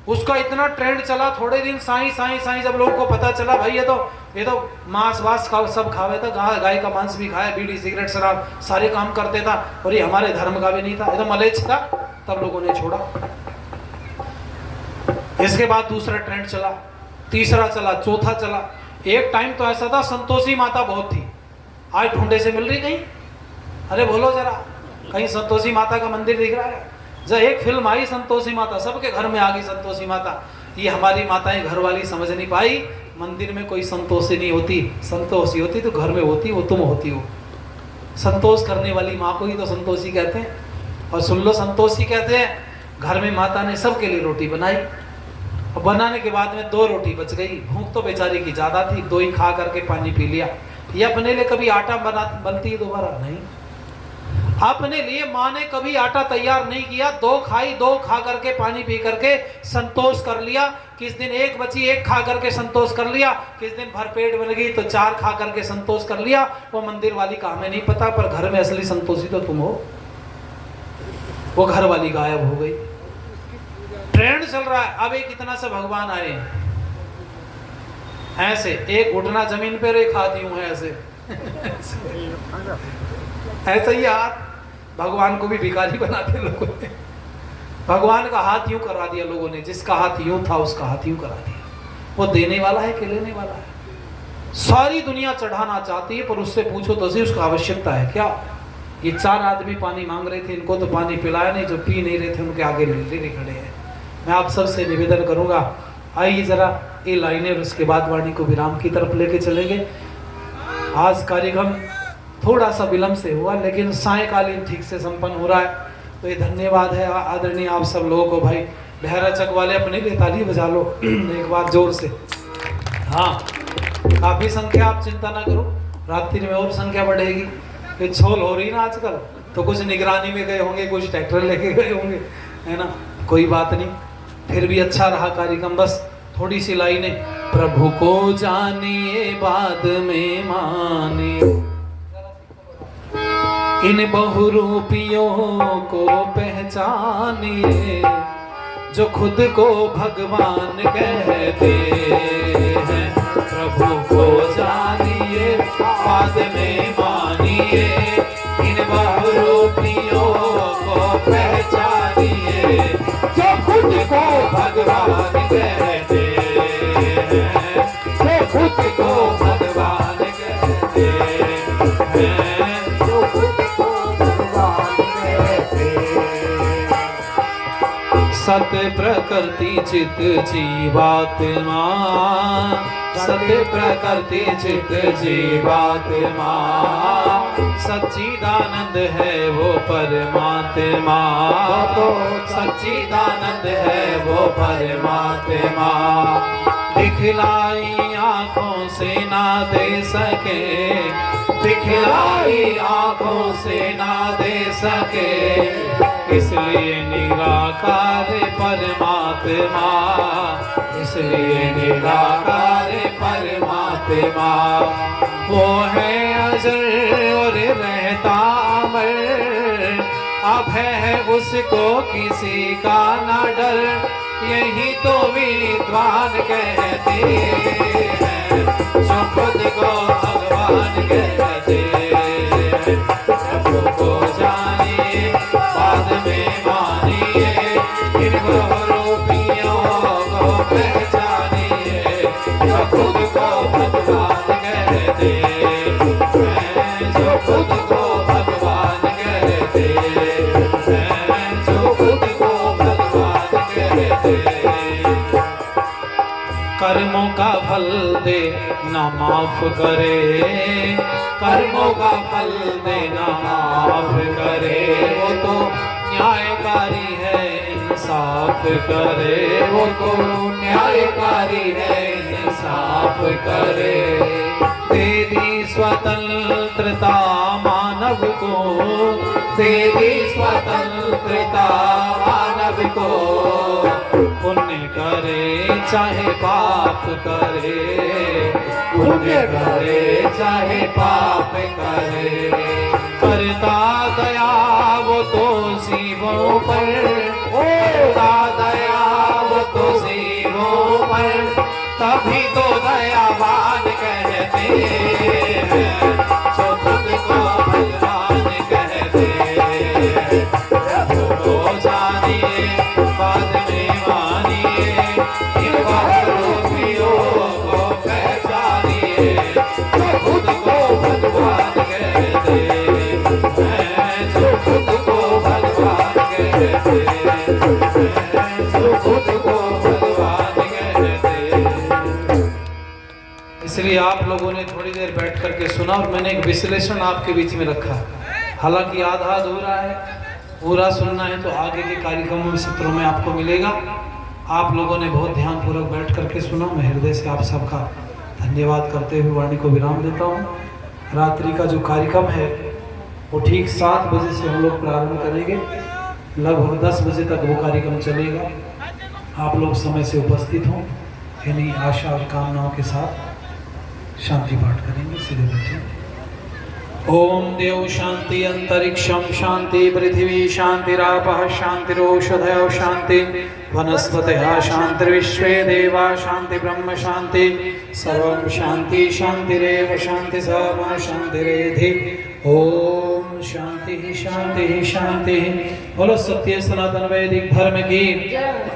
उसका इतना ट्रेंड चला, थोड़े दिन साईं साईं साईं, जब लोगों को पता चला भाई ये तो मांस वास सब खावे था, गाय का मांस भी खाया, बीड़ी सिगरेट शराब सारे काम करते था और ये हमारे धर्म का भी नहीं था, ये तो मलेच्छ था, तब लोगों ने छोड़ा। इसके बाद दूसरा ट्रेंड चला, तीसरा चला, चौथा चला। एक टाइम तो ऐसा था संतोषी माता बहुत थी, आज ढूंढे से मिल रही कहीं? अरे बोलो जरा, कहीं संतोषी माता का मंदिर दिख रहा है? जब एक फिल्म आई संतोषी माता, सबके घर में आ गई संतोषी माता। ये हमारी माताएं घर वाली समझ नहीं पाई, मंदिर में कोई संतोषी नहीं होती, संतोषी होती तो घर में होती, वो तुम होती हो। संतोष करने वाली माँ को ही तो संतोषी कहते हैं। और सुन लो, संतोषी कहते हैं घर में माता ने सबके लिए रोटी बनाई और बनाने के बाद में 2 रोटी बच गई। भूख तो बेचारी की ज्यादा थी, 2 ही खा करके पानी पी लिया। ये अपने लिए कभी आटा बनती है दोबारा नहीं। अपने लिए माँ ने कभी आटा तैयार नहीं किया, 2 खाई, 2 खा करके पानी पी करके संतोष कर लिया। किस दिन 1 बची, 1 खा करके संतोष कर लिया। किस दिन भर पेट बन गई तो 4 खा करके संतोष कर लिया। वो मंदिर वाली का हमें नहीं पता, पर घर में असली संतोषी तो तुम हो। वो घर वाली गायब हो गई। ट्रेंड चल रहा है। अब एक इतना सा भगवान आए, ऐसे एक घुटना जमीन पे, एक हाथ यूं है ऐसे ऐसा ही हाथ भगवान को भी भिखारी बनाते लोगों ने। भगवान का हाथ यूं करा दिया लोगों ने, जिसका हाथ यूं था उसका हाथ यूं करा दिया। वो देने वाला है कि लेने वाला है? सारी दुनिया चढ़ाना चाहती है, पर उससे पूछो तो सही उसका आवश्यकता है क्या? ये 4 आदमी पानी मांग रहे थे, इनको तो पानी पिलाया नहीं, जो पी नहीं रहे थे उनके आगे लेने खड़े हैं। मैं आप सबसे निवेदन करूंगा, आइए जरा ये लाइनें और उसके बाद वाणी को विराम की तरफ लेके चलेंगे। आज कार्यक्रम थोड़ा सा विलंब से हुआ, लेकिन सायकालीन ठीक से संपन्न हो रहा है, तो ये धन्यवाद है आदरणीय आप सब लोगों को। भाई लहरा चक वाले अपने लिए ताली बजा लो एक बार जोर से। हाँ, काफी संख्या, आप चिंता ना करो, रात्रि में और संख्या बढ़ेगी। ये छोल हो रही ना आजकल, तो कुछ निगरानी में गए होंगे, कुछ ट्रैक्टर लेके गए होंगे, है ना, कोई बात नहीं, फिर भी अच्छा रहा कार्यक्रम। बस थोड़ी सी लाइनें। प्रभु को जानिए बाद में माने, इन बहुरूपियों को पहचानिए, जो खुद को भगवान कहते हैं। प्रभु को जानिए बाद में मानिए, इन बहुरूपियों को पहचानिए, जो खुद को भगवान कहते हैं, जो खुद को भगवान कहते हैं, जो खुद को भगवान कहते हैं। सत्य प्रकृति चित जीवात्मा, सत्य प्रकृति चित जीवात्मा, सच्चिदानंद है वो परमात्मा, सच्चिदानंद है वो परमात्मा। दिखलाई आँखों से ना दे सके, दिखलाई आँखों से ना दे सके, इसलिए निराकार परमात्मा, इसलिए निराकार परमात्मा। वो है अजर और रहता अमर, अब है उसको किसी का न डर, यही तो विद्वान कहते हैं, जो खुद को भगवान कहते हैं। प्रभु को जानिए बाद में मानिए, इन बहुरूपियों को पहचानिए, जो खुद को भगवान कहते हैं, जो खुद को भगवान कहते हैं, जो खुद को भगवान कहते हैं। कर्मों का फल दे ना माफ करे, कर्मों का फल देना माफ करे, वो तो न्यायकारी है इंसाफ करे, वो तो न्यायकारी है इंसाफ करे। तेरी स्वतंत्रता मानव को, तेरी स्वतंत्रता मानव को, पुण्य करे चाहे पाप करे, पुण्य करे चाहे पाप करे। करता दया वो तो शिवों पर, करता दया वो तो शिवों पर, तभी तो दयावान कहते हैं, जो खुद को भगवान कहते हैं। प्रभु को जानिए बाद में मानिए, इन बहुरूपियों को पहचानिए, जो खुद को भगवान कहते हैं, जो खुद को भगवान कहते हैं, जो खुद को भगवान कहते हैं। इसलिए आप लोगों ने थोड़ी देर बैठ करके सुना, और मैंने एक विश्लेषण आपके बीच में रखा। हालांकि आधा अधूरा है, पूरा सुनना है तो आगे के कार्यक्रमों में सत्रों में आपको मिलेगा। आप लोगों ने बहुत ध्यानपूर्वक बैठ करके सुना, मैं हृदय से आप सबका धन्यवाद करते हुए वाणी को विराम देता हूँ। रात्रि का जो कार्यक्रम है वो ठीक 7 बजे से हम लोग प्रारंभ करेंगे, लगभग 10 बजे तक वो कार्यक्रम चलेगा। आप लोग समय से उपस्थित हों, यानी आशा और कामनाओं के साथ शांति पाठ करेंगे। सीधे बैठे। ओम देव शांति अंतरिक्षम शांति पृथ्वी शांतिरापः शांतिरोषधयो शांति वनस्पतयः शांतिर्विश्वे देवा शांति ब्रह्म शांति सर्वं शांति शांतिरेव शांति सामा शांतिरेधि ओम शांति शांति शांति। बोलो सत्य सनातन वैदिक धर्म की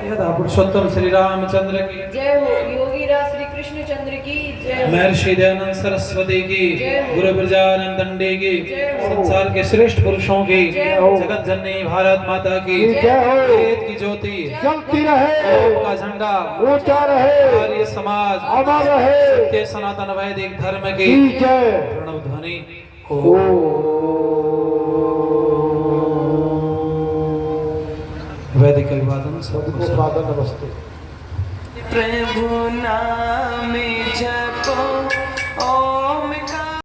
यदा पुरुषोत्तम श्री रामचंद्र की जय हो। योगीराज श्री कृष्ण चंद्र की जय हो। महर्षि दयानंद सरस्वती की, गुरु प्रजानंद दंडे की, संसार के श्रेष्ठ पुरुषों की, जगत जननी भारत माता की जय हो। वेद की ज्योति जलती रहे, ओम का झंडा ऊंचा रहे, आर्य समाज अमर रहे, सत्य सनातन वैदिक धर्म की जय। प्रणव ध्वनि वैदिक अभिवादन सबको स्वागत नमस्ते। प्रभु नाम जपो और